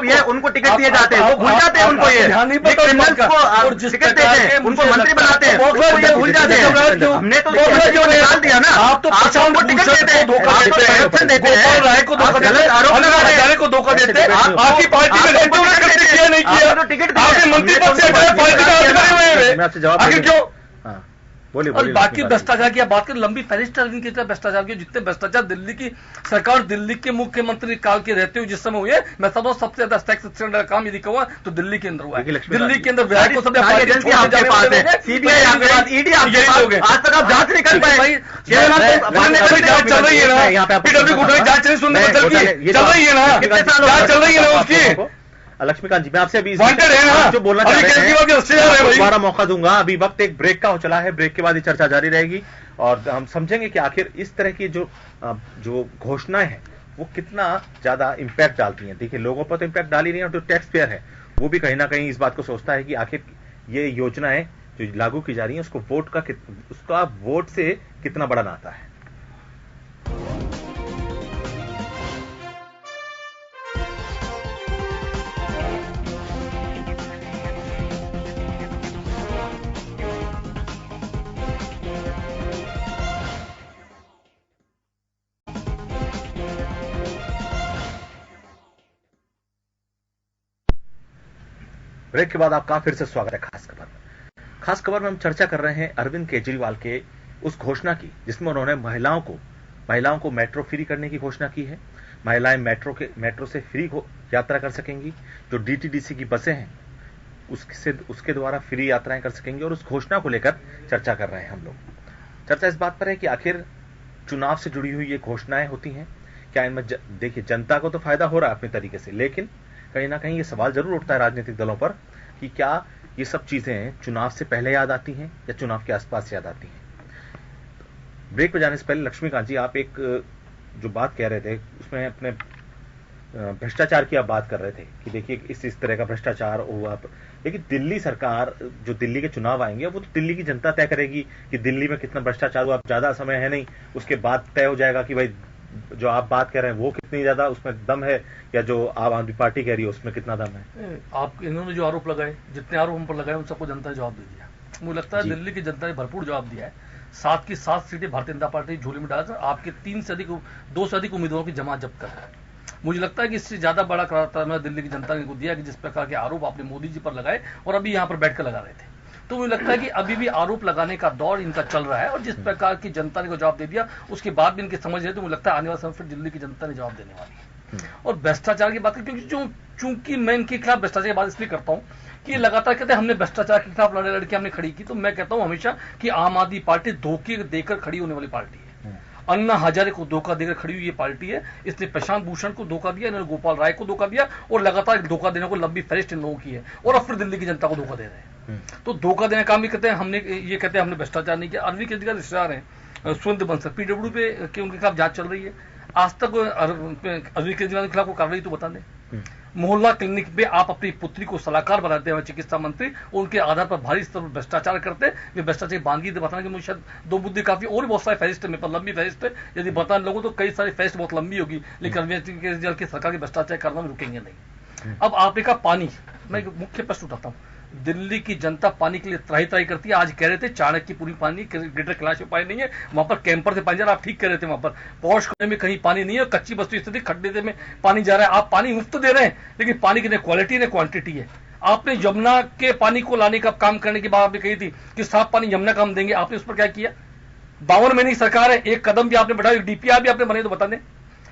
ये उनको टिकट दिए जाते हैं, वो भूल जाते हैं उनको, ये टिकट देते हैं, उनको मंत्री बनाते हैं, भूल जाते हैं। हमने तो निकाल दिया ना। आप तो टिकट धोखा देते हैं, राय को धोखा देते हैं, को धोखा देते हैं। आपकी पार्टी में किया नहीं किया, टिकट आपके मंत्री पद से पार्टी का क्यों? और बाकी भ्रष्टाचार की बात करें, लंबी फहरिस्त की भ्रष्टाचार की, जितने भ्रष्टाचार दिल्ली की सरकार, दिल्ली के मुख्यमंत्री काल के रहते हुए जिस समय हुए, मैं समझ सबसे ज्यादा टैक्स का काम यदि कहूँ तो दिल्ली के अंदर हुआ है। दिल्ली के अंदर विधायक को सब सीबीआई, ईडी आज तक आप जांच नहीं कर पाए। चल रही है ना, पीडब्ल्यू जांच नहीं सुनने चल रही है ना, कितने साल चल रही है ना उसकी। लक्ष्मीकांत जी, मैं आपसे अभी वांटेड है ना, जो बोलना चाह रहे हैं भाई। दोबारा मौका दूंगा। अभी वक्त एक ब्रेक का हो चला है, ब्रेक के बाद ये चर्चा जारी रहेगी और हम समझेंगे कि आखिर इस तरह की जो घोषणाएं हैं वो कितना ज्यादा इंपैक्ट डालती हैं। देखिए, लोगों पर तो इंपैक्ट डाल ही नहीं है, और जो टैक्स पेयर है वो भी कहीं ना कहीं इस बात को सोचता है कि आखिर ये योजनाएं जो लागू की जा रही है उसका वोट से कितना बड़ा नाता है। ब्रेक के बाद आपका फिर से स्वागत है खास खबर में। खास खबर में हम चर्चा कर रहे हैं अरविंद केजरीवाल के उस घोषणा की जिसमें उन्होंने महिलाओं को मेट्रो फ्री करने की घोषणा की है। महिलाएं मेट्रो से फ्री यात्रा कर सकेंगी। जो डीटीडीसी की बसें हैं उसके द्वारा फ्री यात्राएं कर सकेंगी। और उस घोषणा को लेकर चर्चा कर रहे हैं हम लोग। चर्चा इस बात पर है कि आखिर चुनाव से जुड़ी हुई ये घोषणाएं होती हैं क्या इनमें देखिए, जनता को तो फायदा हो रहा है अपने तरीके से, लेकिन कहीं ना कहीं ये सवाल जरूर उठता है राजनीतिक दलों पर कि क्या ये सब चीजें चुनाव से पहले याद आती हैं या चुनाव के आसपास याद आती हैं। ब्रेक पे जाने से पहले लक्ष्मीकांत जी, आप एक जो बात कह रहे थे उसमें अपने भ्रष्टाचार की आप बात कर रहे थे कि देखिए इस तरह का भ्रष्टाचार हुआ। लेकिन दिल्ली सरकार, जो दिल्ली के चुनाव आएंगे वो तो दिल्ली की जनता तय करेगी कि दिल्ली में कितना भ्रष्टाचार हुआ। ज्यादा समय है नहीं, उसके बाद तय हो जाएगा कि भाई जो आप बात कर रहे हैं वो कितनी ज्यादा उसमें दम है या जो आम आदमी पार्टी कह रही है उसमें कितना दम है। आप इन्होंने जो आरोप लगाए, जितने आरोप हम पर लगाए, उन सबको जनता ने जवाब दे दिया। मुझे लगता है दिल्ली की जनता ने भरपूर जवाब दिया है। 7 की 7 सीटें भारतीय जनता पार्टी झोली में डालकर आपके 2 से अधिक उम्मीदवारों की जमात जब्त कर है। मुझे लगता है कि इससे ज्यादा बड़ा करार दिल्ली की जनता ने दिया कि जिस प्रकार के आरोप आपने मोदी जी पर लगाए और अभी यहाँ पर बैठकर लगा रहे थे। तो मुझे लगता है कि अभी भी आरोप लगाने का दौर इनका चल रहा है और जिस प्रकार की जनता ने को जवाब दे दिया उसके बाद भी इनकी समझ है, तो मुझे लगता है आने वाले समय फिर दिल्ली की जनता ने जवाब देने वाली है। और भ्रष्टाचार की बात क्योंकि चूंकि मैं इनके खिलाफ भ्रष्टाचार की बात इसलिए करता हूं कि लगातार कहते हैं हमने भ्रष्टाचार के खिलाफ लड़के हमने खड़ी की, तो मैं कहता हूं हमेशा कि आम आदमी पार्टी धोखे देकर खड़ी होने वाली पार्टी है। अन्ना हजारे को धोखा देकर खड़ी हुई ये पार्टी है। इसने प्रशांत भूषण को धोखा दिया, इन्होंने गोपाल राय को धोखा दिया और लगातार धोखा देने को लंबी फहरिस्त इन लोगों की है और अब फिर दिल्ली की जनता को धोखा दे रहे हैं। तो धोखा देने का काम भी करते हैं। ये कहते हैं हमने भ्रष्टाचार नहीं किया। अरविंद केजरीवाल रिश्तेदार हैं सुरेंद्र बंसल, पीडब्ल्यू पे के उनके खिलाफ जांच चल रही है। आज तक अरविंद केजरीवाल के खिलाफ कोई कार्रवाई तो बता दें। मोहल्ला क्लिनिक पे आप अपनी पुत्री को सलाहकार बनाते हैं चिकित्सा मंत्री, उनके आधार पर भारी स्तर पर भ्रष्टाचार करते हैं। वे भ्रष्टाचार बांधी बताना कि मुझे शायद 2 मुद्दे काफी और बहुत सारे फहरिस्त है, मेरे पर लंबी फहरिस्त है। यदि बताने लोगों तो कई सारी फहरिस्त बहुत लंबी होगी, लेकिन अरविंद केजरीवाल की सरकार के भ्रष्टाचार करना में रुकेंगे नहीं। अब आपने कहा पानी, मैं एक मुख्य प्रश्न उठाता हूं। दिल्ली की जनता पानी के लिए त्राही करती है। आज कह रहे थे चाणक्य पूरी पानी ग्रेटर कैलाश में पानी नहीं है, वहां पर कैंपर से पानी जा रहा है। आप ठीक कह रहे थे, वहां पर पौष करने में कहीं पानी नहीं है, कच्ची बस्ती स्थिति खड्डे में पानी जा रहा है। आप पानी मुफ्त दे रहे हैं, लेकिन पानी की न क्वालिटी न क्वांटिटी है। आपने यमुना के पानी को लाने का काम करने की बात आपने कही थी कि साफ पानी यमुना का हम देंगे, आपने उस पर क्या किया? 52 महीने की सरकार है, एक कदम भी आपने बढ़ाया, डीपीआर भी आपने बनाई, तो बता दें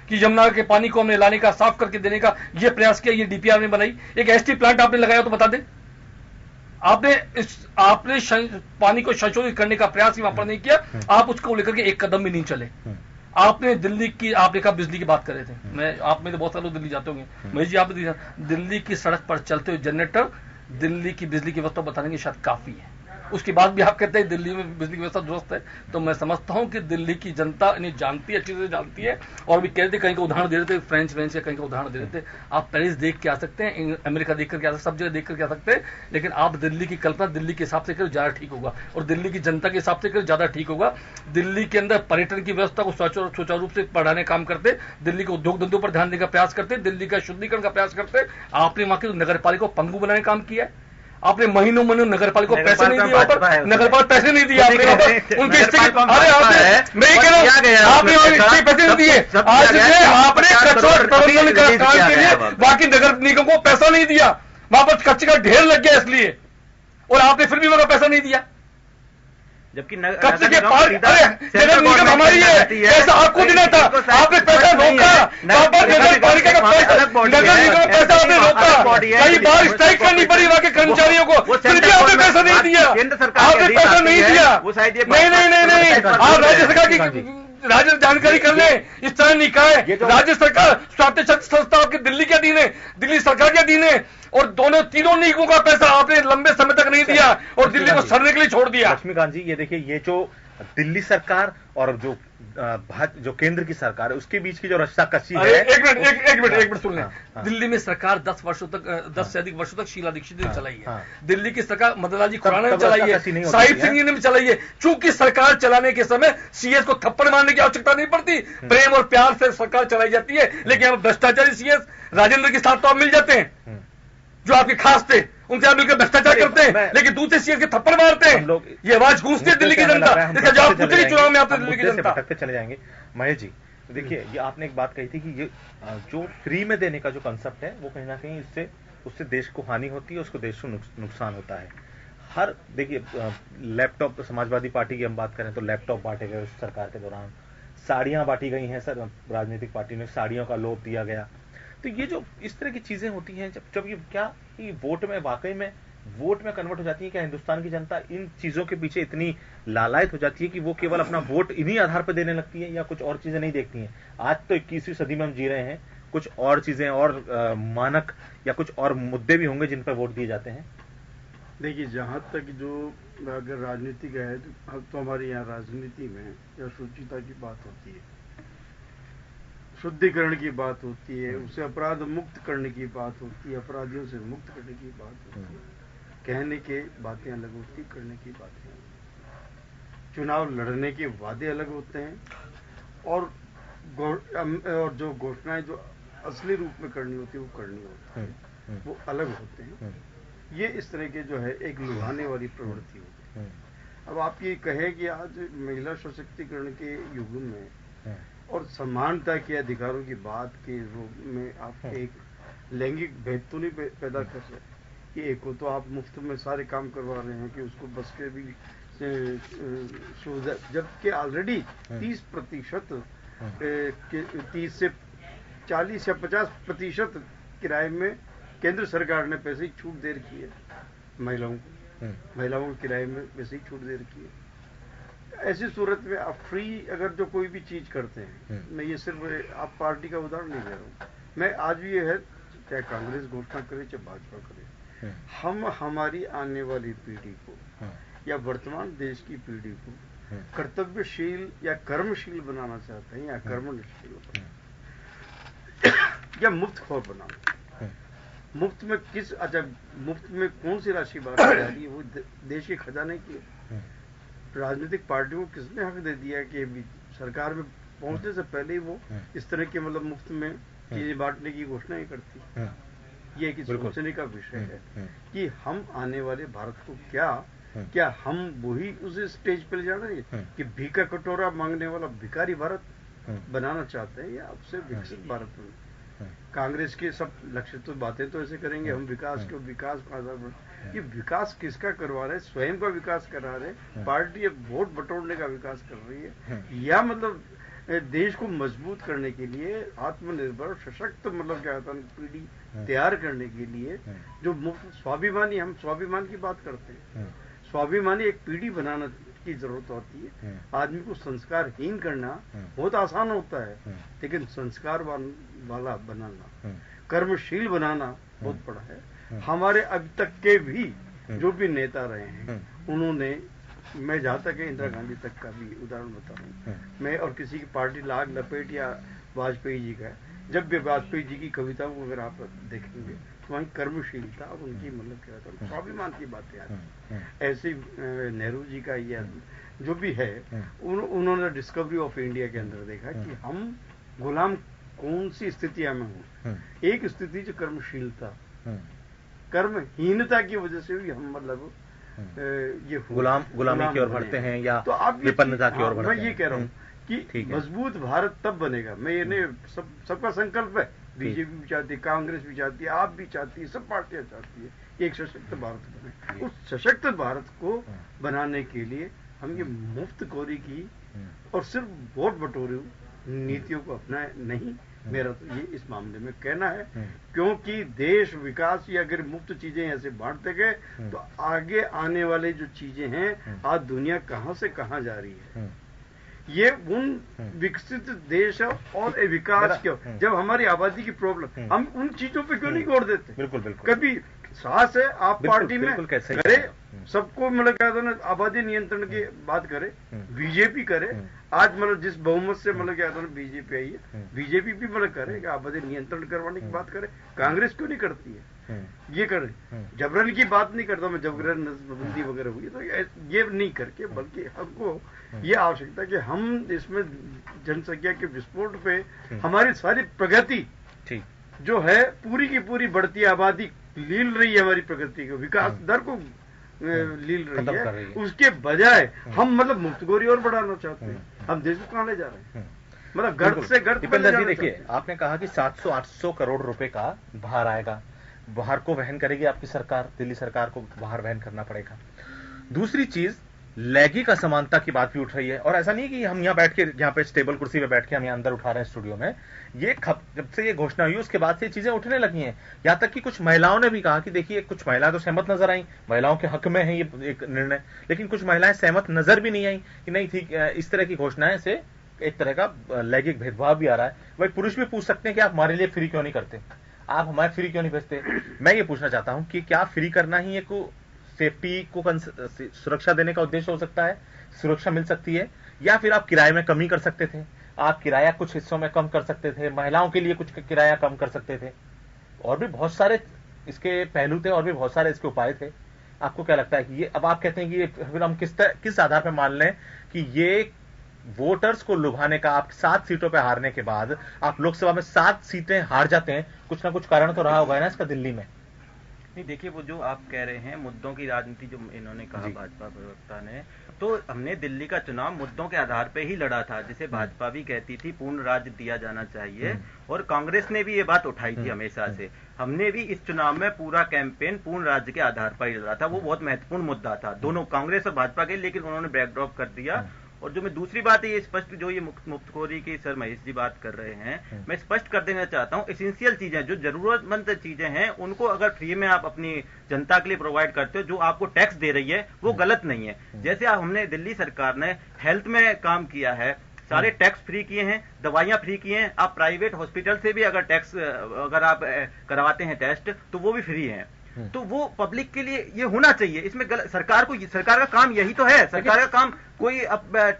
कि यमुना के पानी को हमने लाने का, साफ करके देने का ये प्रयास किया, ये डीपीआर ने बनाई। एक एसटी प्लांट आपने लगाया, तो बता दें आपने पानी को संशोधित करने का प्रयास ही वहां पर नहीं किया। आप उसको लेकर के एक कदम भी नहीं चले। आपने दिल्ली की, आपने कहा बिजली की बात कर रहे थे, आप में तो बहुत सारे लोग दिल्ली जाते होंगे, महेश जी आप दिल्ली की सड़क पर चलते हुए जनरेटर दिल्ली की बिजली की व्यवस्था बताने की शायद काफी है। उसके बाद भी आप कहते हैं दिल्ली में बिजली की व्यवस्था दुरुस्त है। तो मैं समझता हूं कि दिल्ली की जनता इन्हें जानती है, अच्छी से जानती है। और भी कहते कहीं का उदाहरण दे रहे थे, फ्रेंच या कहीं का उदाहरण दे रहे थे। आप पेरिस देख के आ सकते हैं, अमेरिका देख करके आ सकते हैं, सब जगह देख करके आ सकते हैं, लेकिन आप दिल्ली की कल्पना दिल्ली के हिसाब से करें ज्यादा ठीक होगा और दिल्ली की जनता के हिसाब से करें ज्यादा ठीक होगा। दिल्ली के अंदर पर्यटन की व्यवस्था को सुचारू रूप से बढ़ाने का काम करते, दिल्ली के उद्योग धंधों पर ध्यान देने का प्रयास करते, दिल्ली का शुद्धिकरण का प्रयास करते। आपने वहां की नगर पालिका को पंगु बनाने का काम किया है। आपने महीनों नगर पालिका को पैसे नहीं दिए, नगर पालिका पैसे नहीं दिए आपने, उनके मैं कह रहा हूं आपने पैसे नहीं दिए। आज आपने प्रबंधन के लिए बाकी नगर निगम को पैसा नहीं दिया, वहां पर कच्चे का ढेर लग गया इसलिए, और आपने फिर भी वहां पैसा नहीं दिया। जबकि कच्चे के पार नगर निगम हमारी है, पैसा आपको देना था, आपने पैसा रोका। नगर पालिका का पैसा, नगर निगम का पैसा आपने रोका। कई बार स्ट्राइक करनी पड़ी वहां के कर्मचारियों को, फिर भी आपने पैसा नहीं दिया, आपने पैसा नहीं दिया। वो शायद ये नहीं आप राज्य सरकार की राज्य जानकारी कर ले। इस तरह निकाय राज्य सरकार स्वायत्त संस्था आपके दिल्ली के अधीन है, दिल्ली सरकार के अधीन है, और दोनों तीनों निगमों का पैसा आपने लंबे समय तक नहीं दिया और दिल्ली को सड़ने के लिए छोड़ दिया। लक्ष्मीकांत जी, ये देखिए, ये जो दिल्ली सरकार और जो केंद्र की सरकार है उसके बीच की जो रस्साकशी है। एक मिनट सुन लें। दिल्ली में सरकार 10 से अधिक वर्षों तक शीला दीक्षित ने चलाई है। दिल्ली की सरकार मदनलाल जी खुराना ने चलाई है, साहिब सिंह जी ने भी चलाई है। चूंकि सरकार चलाने के समय सीएस को थप्पड़ मारने की आवश्यकता नहीं पड़ती, प्रेम और प्यार से सरकार चलाई जाती है। लेकिन अब भ्रष्टाचारी सीएस राजेंद्र के साथ तो आप मिल जाते हैं, जो आपके खास थे, उनसे आप मिलकर भ्रष्टाचार करते हैं, लेकिन दूसरे सीएस के थप्पड़ मारते हैं। ये आवाज गूंजती है दिल्ली की जनता, इसका जवाब कुछ नहीं चुनाव में आपने दिल्ली की जनता। भटकते चले जाएंगे। महेश जी देखिए, ये आपने एक बात कही थी कि ये जो फ्री में देने का जो कंसेप्ट है वो कहीं ना कहीं उससे देश को हानि होती है, उसको देश को नुकसान होता है। हर देखिए, लैपटॉप, समाजवादी पार्टी की हम बात करें तो लैपटॉप बांटे गए उस सरकार के दौरान, साड़ियां बांटी गई हैं सर, राजनीतिक पार्टी ने साड़ियों का लोभ दिया गया। तो ये जो इस तरह की चीजें होती हैं, जब ये क्या ये वोट में वाकई में वोट में कन्वर्ट हो जाती है, क्या हिंदुस्तान की जनता इन चीजों के पीछे इतनी लालायत हो जाती है कि वो केवल अपना वोट इन्हीं आधार पर देने लगती है, या कुछ और चीजें नहीं देखती हैं? आज तो 21वीं सदी में हम जी रहे हैं, कुछ और चीजें और मानक या कुछ और मुद्दे भी होंगे जिन पर वोट दिए जाते हैं। देखिए, जहां तक जो अगर राजनीति का है तो हमारे यहाँ राजनीति में या शुचिता की बात होती है, शुद्धिकरण की बात होती है, उसे अपराध मुक्त करने की बात होती है, अपराधियों से मुक्त करने की बात होती है। कहने के बातें अलग होती, करने की बातें अलग। चुनाव लड़ने के वादे अलग होते हैं और जो घोषणाएं जो असली रूप में करनी होती है वो करनी होती है, वो अलग होते हैं। ये इस तरह के जो है एक लुभाने वाली प्रवृत्ति होती है। अब आप ये कहें कि आज महिला सशक्तिकरण के युग में और समानता के अधिकारों की बात के रूप में आप एक लैंगिक भेद तो नहीं पैदा कर रहे कि एक को तो आप मुफ्त में सारे काम करवा रहे हैं कि उसको बस के भी सुविधा, जबकि ऑलरेडी 30% 30 से 40 या 50% किराए में केंद्र सरकार ने पैसे ही छूट दे रखी है महिलाओं को किराए में पैसे ही छूट दे रखी है। ऐसी सूरत में आप फ्री अगर जो कोई भी चीज करते हैं, मैं ये सिर्फ आप पार्टी का उदाहरण नहीं दे रहा हूँ, मैं आज भी ये है, चाहे कांग्रेस घोषणा करे चाहे भाजपा करे, हम हमारी आने वाली पीढ़ी को या वर्तमान देश की पीढ़ी को कर्तव्यशील या कर्मशील बनाना चाहते हैं, या कर्मशील या मुफ्तखोर बनाना। मुफ्त में मुफ्त में कौन सी राशि बात की जा रही है? वो देश के खजाने की। राजनीतिक पार्टियों को किसने हक दे दिया कि सरकार में पहुंचने से पहले ही वो इस तरह के मतलब मुफ्त में चीजें बांटने की घोषणा ही करती? ये एक सोचने का विषय है कि हम आने वाले भारत को क्या हम वही उस स्टेज पे ले जा रहे हैं कि भीखा कटोरा मांगने वाला भिखारी भारत बनाना चाहते हैं, या आपसे विकसित भारत में? कांग्रेस के सब लक्ष्य तो बातें तो ऐसे करेंगे, हम विकास को आधार पर। ये विकास किसका करवा रहे? स्वयं का विकास करा रहे? पार्टी अब वोट बटोरने का विकास कर रही है, या मतलब देश को मजबूत करने के लिए आत्मनिर्भर सशक्त मतलब क्या होता है पीढ़ी तैयार करने के लिए जो मुफ्त स्वाभिमानी, हम स्वाभिमान की बात करते हैं, स्वाभिमानी एक पीढ़ी बनाना की जरूरत होती है। आदमी को संस्कारहीन करना बहुत आसान होता है, लेकिन संस्कार वाला बनाना, कर्मशील बनाना बहुत बड़ा है। हमारे अब तक के भी जो भी नेता रहे हैं, उन्होंने, मैं जहां तक है इंदिरा गांधी तक का भी उदाहरण बता रहा हूँ, मैं और किसी की पार्टी लाग लपेट या वाजपेयी जी का, जब भी वाजपेयी जी की कविताओं को अगर आप देखेंगे तो वहीं कर्मशीलता और उनकी मतलब क्या होता है स्वाभिमान की बातें आती हैं। ऐसे नेहरू जी का ये जो भी है, उन्होंने डिस्कवरी ऑफ इंडिया के अंदर देखा कि हम गुलाम कौन सी स्थितियां में हूं। एक स्थिति जो कर्मशीलता, कर्महीनता की वजह से भी हम मतलब ये गुलामी की ओर बढ़ते हैं, या तो आप विपन्नता की ओर बढ़ते हैं। मैं ये कह रहा हूँ कि मजबूत भारत तब बनेगा। मैं ये नहीं, सबका संकल्प है, बीजेपी भी चाहती है, कांग्रेस भी चाहती है, आप भी चाहती है, सब पार्टियां चाहती है एक सशक्त भारत बने। उस सशक्त भारत को बनाने के लिए हम ये मुफ्तखोरी की और सिर्फ वोट बटोरे नीतियों को अपनाए नहीं। मेरा तो ये इस मामले में कहना है, क्योंकि देश विकास या अगर मुफ्त चीजें ऐसे बांटते गए तो आगे आने वाले जो चीजें हैं, आज दुनिया कहां से कहां जा रही है। ये उन विकसित देश और विकास क्यों, जब हमारी आबादी की प्रॉब्लम, हम उन चीजों पे क्यों नहीं गौर देते। बिल्कुल बिल्कुल। कभी सास है आप पार्टी में करे, सबको मतलब क्या था ना, आबादी नियंत्रण की बात करे, बीजेपी करे। आज मतलब जिस बहुमत से मतलब क्या था ना बीजेपी आई है, बीजेपी भी मतलब करे कि आबादी नियंत्रण करवाने की बात करे। कांग्रेस क्यों नहीं करती है, ये करे। जबरन की बात नहीं करता मैं, जबरन नसबंदी वगैरह हुई तो ये नहीं करके, बल्कि हमको ये आवश्यकता कि हम इसमें जनसंख्या के विस्फोट पे हमारी सारी प्रगति जो है, पूरी की पूरी बढ़ती आबादी लील रही है, हमारी प्रगति को, विकास दर को लील रही है, उसके बजाय हम मतलब मुफ्तखोरी और बढ़ाना चाहते हैं। हम देश को कहां ले जा रहे हैं, मतलब गर्त से गर्त। दीपेंद्र जी देखिए, आपने कहा कि 700-800 करोड़ रुपए का भार आएगा, भार को वहन करेगी आपकी सरकार, दिल्ली सरकार को भार वहन करना पड़ेगा। दूसरी चीज, लैंगिक असमानता की बात भी उठ रही है, और ऐसा नहीं कि हम यहाँ बैठ के, यहाँ पे टेबल कुर्सी पे बैठ के हम यहाँ अंदर उठा रहे हैं स्टूडियो में। ये जब से ये घोषणा हुई उसके बाद से चीजें उठने लगी हैं। यहाँ तक कि कुछ महिलाओं ने भी कहा कि देखिए, कुछ महिलाएं तो सहमत नजर आई, महिलाओं के हक में है ये एक निर्णय, लेकिन कुछ महिलाएं सहमत नजर भी नहीं आई कि नहीं ठीक, इस तरह की घोषणाएं से एक तरह का लैंगिक भेदभाव भी आ रहा है। वही पुरुष भी पूछ सकते हैं कि आप हमारे लिए फ्री क्यों नहीं करते, आप हमारे फ्री क्यों नहीं भेजते। मैं ये पूछना चाहता हूं कि क्या फ्री करना ही एक सेफ्टी को सुरक्षा देने का उद्देश्य हो सकता है, सुरक्षा मिल सकती है, या फिर आप किराए में कमी कर सकते थे, आप किराया कुछ हिस्सों में कम कर सकते थे, महिलाओं के लिए कुछ किराया कम कर सकते थे, और भी बहुत सारे इसके पहलू थे, और भी बहुत सारे इसके उपाय थे। आपको क्या लगता है कि ये, अब आप कहते हैं कि ये फिर हम किस आधार पर मान लें कि ये वोटर्स को लुभाने का, आप 7 सीटों पे हारने के बाद आप लोकसभा में 7 सीटें हार जाते हैं, कुछ ना कुछ कारण तो रहा होगा ना इसका दिल्ली में। नहीं देखिए, वो जो आप कह रहे हैं मुद्दों की राजनीति, जो इन्होंने कहा भाजपा प्रवक्ता ने, तो हमने दिल्ली का चुनाव मुद्दों के आधार पे ही लड़ा था, जिसे भाजपा भी कहती थी पूर्ण राज्य दिया जाना चाहिए, और कांग्रेस ने भी ये बात उठाई थी हमेशा से। हमने भी इस चुनाव में पूरा कैंपेन पूर्ण राज्य के आधार पर ही लड़ा था। वो बहुत महत्वपूर्ण मुद्दा था दोनों कांग्रेस और भाजपा के, लेकिन उन्होंने बैकड्रॉप कर दिया। और जो मैं दूसरी बात है, ये स्पष्ट जो ये मुफ्तखोरी की सर महेश जी बात कर रहे हैं, मैं स्पष्ट कर देना चाहता हूं, एसेंशियल चीजें, जो जरूरतमंद चीजें हैं, उनको अगर फ्री में आप अपनी जनता के लिए प्रोवाइड करते हो, जो आपको टैक्स दे रही है, वो गलत नहीं है। जैसे हमने दिल्ली सरकार ने हेल्थ में काम किया है, सारे टैक्स फ्री किए हैं, दवाइयां फ्री किए हैं। आप प्राइवेट हॉस्पिटल से भी अगर टैक्स, अगर आप करवाते हैं टेस्ट, तो वो भी फ्री है। तो वो पब्लिक के लिए ये होना चाहिए। इसमें सरकार का काम यही तो है, सरकार का काम कोई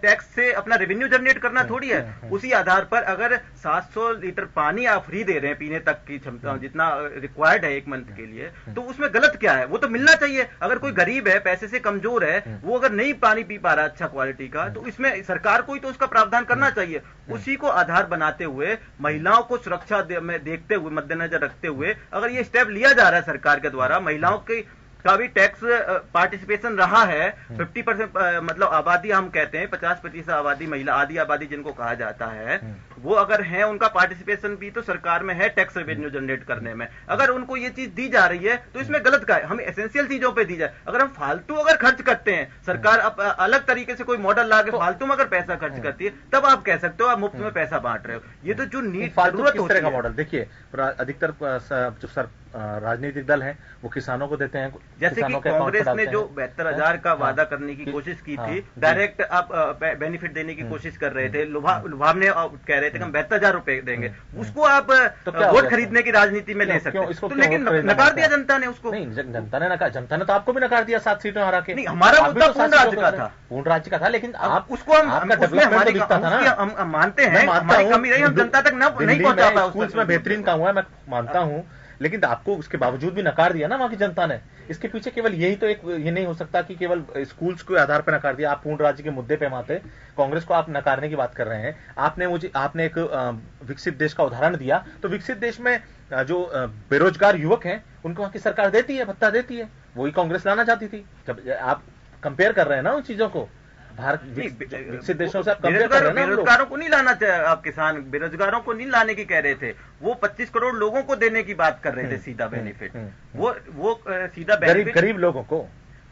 टैक्स से अपना रेवेन्यू जनरेट करना थोड़ी है। उसी आधार पर अगर 700 लीटर पानी आप फ्री दे रहे हैं पीने तक की क्षमता, जितना रिक्वायर्ड है एक मंथ के लिए, तो उसमें गलत क्या है? वो तो मिलना चाहिए। अगर कोई गरीब है, पैसे से कमजोर है, वो अगर नहीं पानी पी पा रहा अच्छा क्वालिटी का, तो इसमें सरकार को ही तो उसका प्रावधान करना चाहिए। उसी को आधार बनाते हुए, महिलाओं को सुरक्षा में देखते हुए, मद्देनजर रखते हुए अगर ये स्टेप लिया जा रहा है सरकार के द्वारा, महिलाओं की का भी टैक्स पार्टिसिपेशन रहा है 50%, मतलब आबादी हम कहते हैं 50% आबादी महिला, आधी आबादी जिनको कहा जाता है, वो अगर है, उनका पार्टिसिपेशन भी तो सरकार में है टैक्स रेवेन्यू जनरेट करने में। अगर उनको ये चीज दी जा रही है तो इसमें गलत का है? हमें एसेंशियल चीजों पे दी जाए। अगर हम फालतू अगर खर्च करते हैं, सरकार अलग तरीके से कोई मॉडल ला के फालतू में अगर पैसा खर्च करती है, तब आप कह सकते हो आप मुफ्त में पैसा बांट रहे हो। ये तो जो नीड जरूरत होती है मॉडल देखिए, अधिकतर जो राजनीतिक दल है वो किसानों को देते हैं। जैसे कि कांग्रेस ने जो 72,000 का वादा करने की कोशिश की थी, डायरेक्ट आप बेनिफिट देने की कोशिश कर रहे थे, लुभावने कह रहे थे कि हम 72,000 रुपए देंगे, उसको आप वोट खरीदने की राजनीति में ले सकते हैं। तो लेकिन नकार दिया जनता ने उसको। नहीं, जनता ने नकार, जनता ने तो आपको भी नकार दिया 7 सीटें हरा के। नहीं, हमारा मुद्दा पूर्ण राज्य का था, पूर्ण राज्य का था, लेकिन आप उसको हम मानते हैं, हमारी कमी रही, हम जनता तक नहीं पहुंचा पाए। स्कूल्स में बेहतरीन काम हुआ है, मैं मानता हूं, लेकिन आपको उसके बावजूद भी नकार दिया ना वहां की जनता ने। इसके पीछे केवल यही तो एक ये नहीं हो सकता कि केवल स्कूल्स के आधार पर नकार दिया। आप पूर्ण राज्य के मुद्दे पे माते कांग्रेस को आप नकारने की बात कर रहे हैं। आपने एक विकसित देश का उदाहरण दिया, तो विकसित देश में जो बेरोजगार युवक हैं उनको वहां की सरकार देती है, भत्ता देती है। वही कांग्रेस लाना चाहती थी। जब आप कंपेयर कर रहे हैं ना उन चीजों को, भारत विकसित देशों से आप कंपेयर कर रहे हैं ना। बेरोजगारों को नहीं लाना चाहिए, आप किसान बेरोजगारों को नहीं लाने की कह रहे थे, वो 25 करोड़ लोगों को देने की बात कर रहे थे सीधा बेनिफिट। वो सीधा बेनिफिट गरीब लोगों को,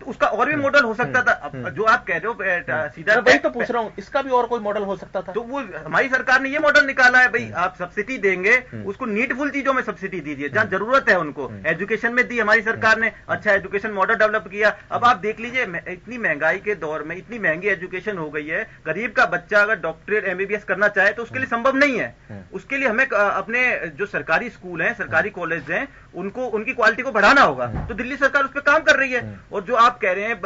तो उसका और भी मॉडल हो सकता था। जो आप कह रहे हो सीधा वही तो पूछ रहा हूँ, इसका भी और कोई मॉडल हो सकता था। तो वो हमारी सरकार ने ये मॉडल निकाला है भाई, आप सब्सिडी देंगे उसको नीडफुल चीजों में सब्सिडी दीजिए, जहां जरूरत है उनको। एजुकेशन में दी हमारी सरकार ने, अच्छा एजुकेशन मॉडल डेवलप किया। अब आप देख लीजिए इतनी महंगाई के दौर में इतनी महंगी एजुकेशन हो गई है, गरीब का बच्चा अगर डॉक्टरेट एमबीबीएस करना चाहे तो उसके लिए संभव नहीं है। उसके लिए हमें अपने जो सरकारी स्कूल हैं, सरकारी कॉलेज हैं, उनको उनकी क्वालिटी को बढ़ाना होगा। तो दिल्ली सरकार उस पर काम कर रही है। और जो आप कह रहे हैं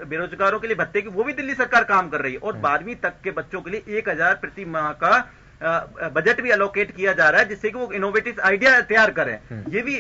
बेरोजगारों के लिए भत्ते की, वो भी दिल्ली सरकार काम कर रही है। और 12वीं तक के बच्चों के लिए 1000 प्रति माह का बजट भी अलोकेट किया जा रहा है, जिससे कि वो इनोवेटिव आइडिया तैयार करें। ये भी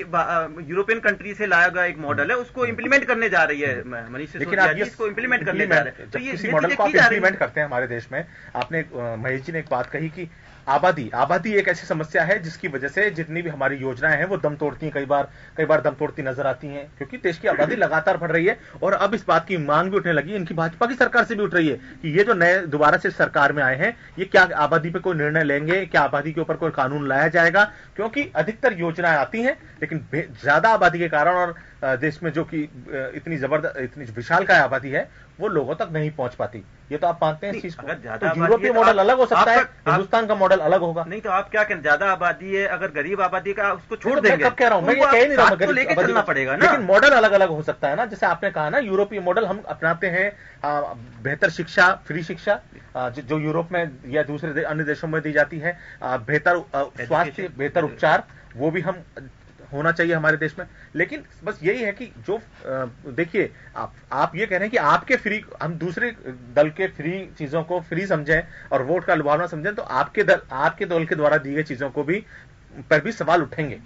यूरोपियन कंट्री से लाया गया एक मॉडल है, उसको इंप्लीमेंट करने जा रही है मनीष सिसोदिया जी, इसको इंप्लीमेंट करने जा रहे हैं। तो ये मॉडल को आप इंप्लीमेंट करते हैं हमारे देश में। आपने महेश जी ने एक बात कही कि आबादी एक ऐसी समस्या है जिसकी वजह से जितनी भी हमारी योजनाएं हैं वो दम तोड़ती हैं, कई बार दम तोड़ती नजर आती हैं, क्योंकि देश की आबादी लगातार बढ़ रही है। और अब इस बात की मांग भी उठने लगी, इनकी भाजपा की सरकार से भी उठ रही है कि ये जो नए दोबारा से सरकार में आए हैं, ये क्या आबादी पे कोई निर्णय लेंगे, क्या आबादी के ऊपर कोई कानून लाया जाएगा? क्योंकि अधिकतर योजनाएं आती हैं लेकिन ज्यादा आबादी के कारण और देश में जो कि इतनी विशालकाय आबादी है वो लोगों तक नहीं पहुंच पाती। ये तो आप मानते हैं इस चीज को? तो यूरोपीय मॉडल अलग हो सकता है, हिंदुस्तान का मॉडल अलग होगा। नहीं तो आप क्या कहें, ज्यादा आबादी है, अगर गरीब आबादी का उसको छोड़ देंगे। मैं कब कह रहा हूं, मैं ये कह नहीं रहा हूं, लेके चलना पड़ेगा ना। लेकिन मॉडल अलग अलग हो सकता है ना। जैसे आपने कहा ना, यूरोपीय मॉडल हम अपनाते हैं, बेहतर शिक्षा, फ्री शिक्षा जो यूरोप में या दूसरे अन्य देशों में दी जाती है, बेहतर स्वास्थ्य, बेहतर उपचार, वो भी हम होना चाहिए हमारे देश में। लेकिन बस यही है कि जो देखिए आप ये कह रहे हैं कि आपके फ्री, हम दूसरे दल के फ्री चीजों को फ्री समझें और वोट का लुभावना समझें, तो आपके दल के द्वारा दी गई चीजों को भी पर भी सवाल उठेंगे।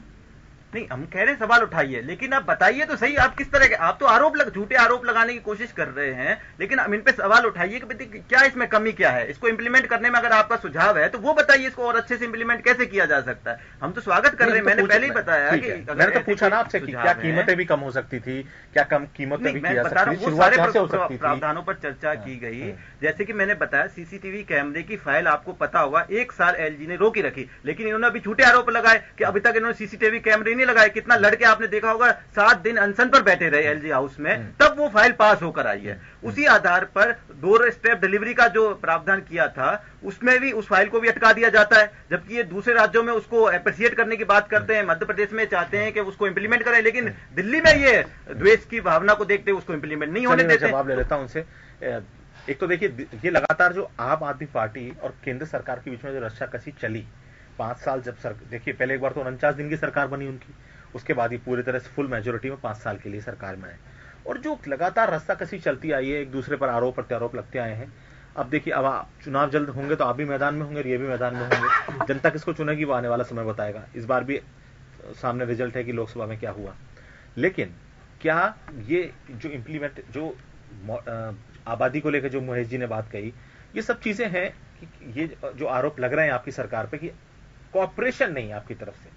नहीं, हम कह रहे हैं सवाल उठाइए, लेकिन आप बताइए तो सही, आप किस तरह के, आप तो झूठे आरोप लगाने की कोशिश कर रहे हैं, लेकिन हम इन पे सवाल उठाइए कि क्या इसमें कमी क्या है, इसको इंप्लीमेंट करने में अगर आपका सुझाव है तो वो बताइए, इसको और अच्छे से इंप्लीमेंट कैसे किया जा सकता है। हम तो स्वागत कर रहे हैं, मैंने पहले ही बताया कि मैंने तो पूछा ना आपसे कि क्या कीमतें भी कम हो सकती थी, क्या कम कीमतें भी की जा सकती थी, शुरुआत कैसे हो सकती थी? प्रावधानों पर चर्चा की गई, जैसे कि मैंने बताया सीसीटीवी कैमरे की फाइल आपको पता होगा 1 साल एलजी ने रोकी रखी, लेकिन इन्होंने अभी झूठे आरोप लगाए कि अभी तक इन्होंने सीसीटीवी कैमरे नहीं लगाए। कितना लड़के आपने देखा होगा 7 दिन अनशन पर बैठे रहे एलजी हाउस में, तब वो फाइल पास होकर आई है। उसी आधार पर 2 स्टेप डिलीवरी का जो प्रावधान किया था उसमें भी उस फाइल को भी अटका दिया जाता है, जबकि ये दूसरे राज्यों में उसको अप्रिशिएट करने की बात करते हैं, मध्य प्रदेश में चाहते हैं कि उसको इंप्लीमेंट करें, लेकिन दिल्ली में ये द्वेष की भावना को देखते उसको इंप्लीमेंट नहीं होने देते। जवाब ले लेता हूं उनसे। एक तो देखिए, ये लगातार जो आम आदमी पार्टी और केंद्र सरकार के बीच में जो रस्साकसी चली 5 साल, जब देखिए पहले एक बार तो 49 दिन की सरकार बनी उनकी, उसके बाद ही पूरी तरह से फुल मेजोरिटी में 5 साल के लिए सरकार में आए, और जो लगातार रस्साकसी चलती आई है, एक दूसरे पर आरोप प्रत्यारोप लगते आए हैं। अब देखिए, अब चुनाव जल्द होंगे तो आप भी मैदान में होंगे, ये भी मैदान में होंगे। जनता किसको चुनेगी वो आने वाला समय बताएगा। इस बार भी सामने रिजल्ट है कि लोकसभा में क्या हुआ। लेकिन क्या ये जो आबादी को लेकर जो महेश जी ने बात कही, ये सब चीजें हैं कि ये जो आरोप लग रहे हैं आपकी सरकार पे कि कोऑपरेशन नहीं है आपकी तरफ से,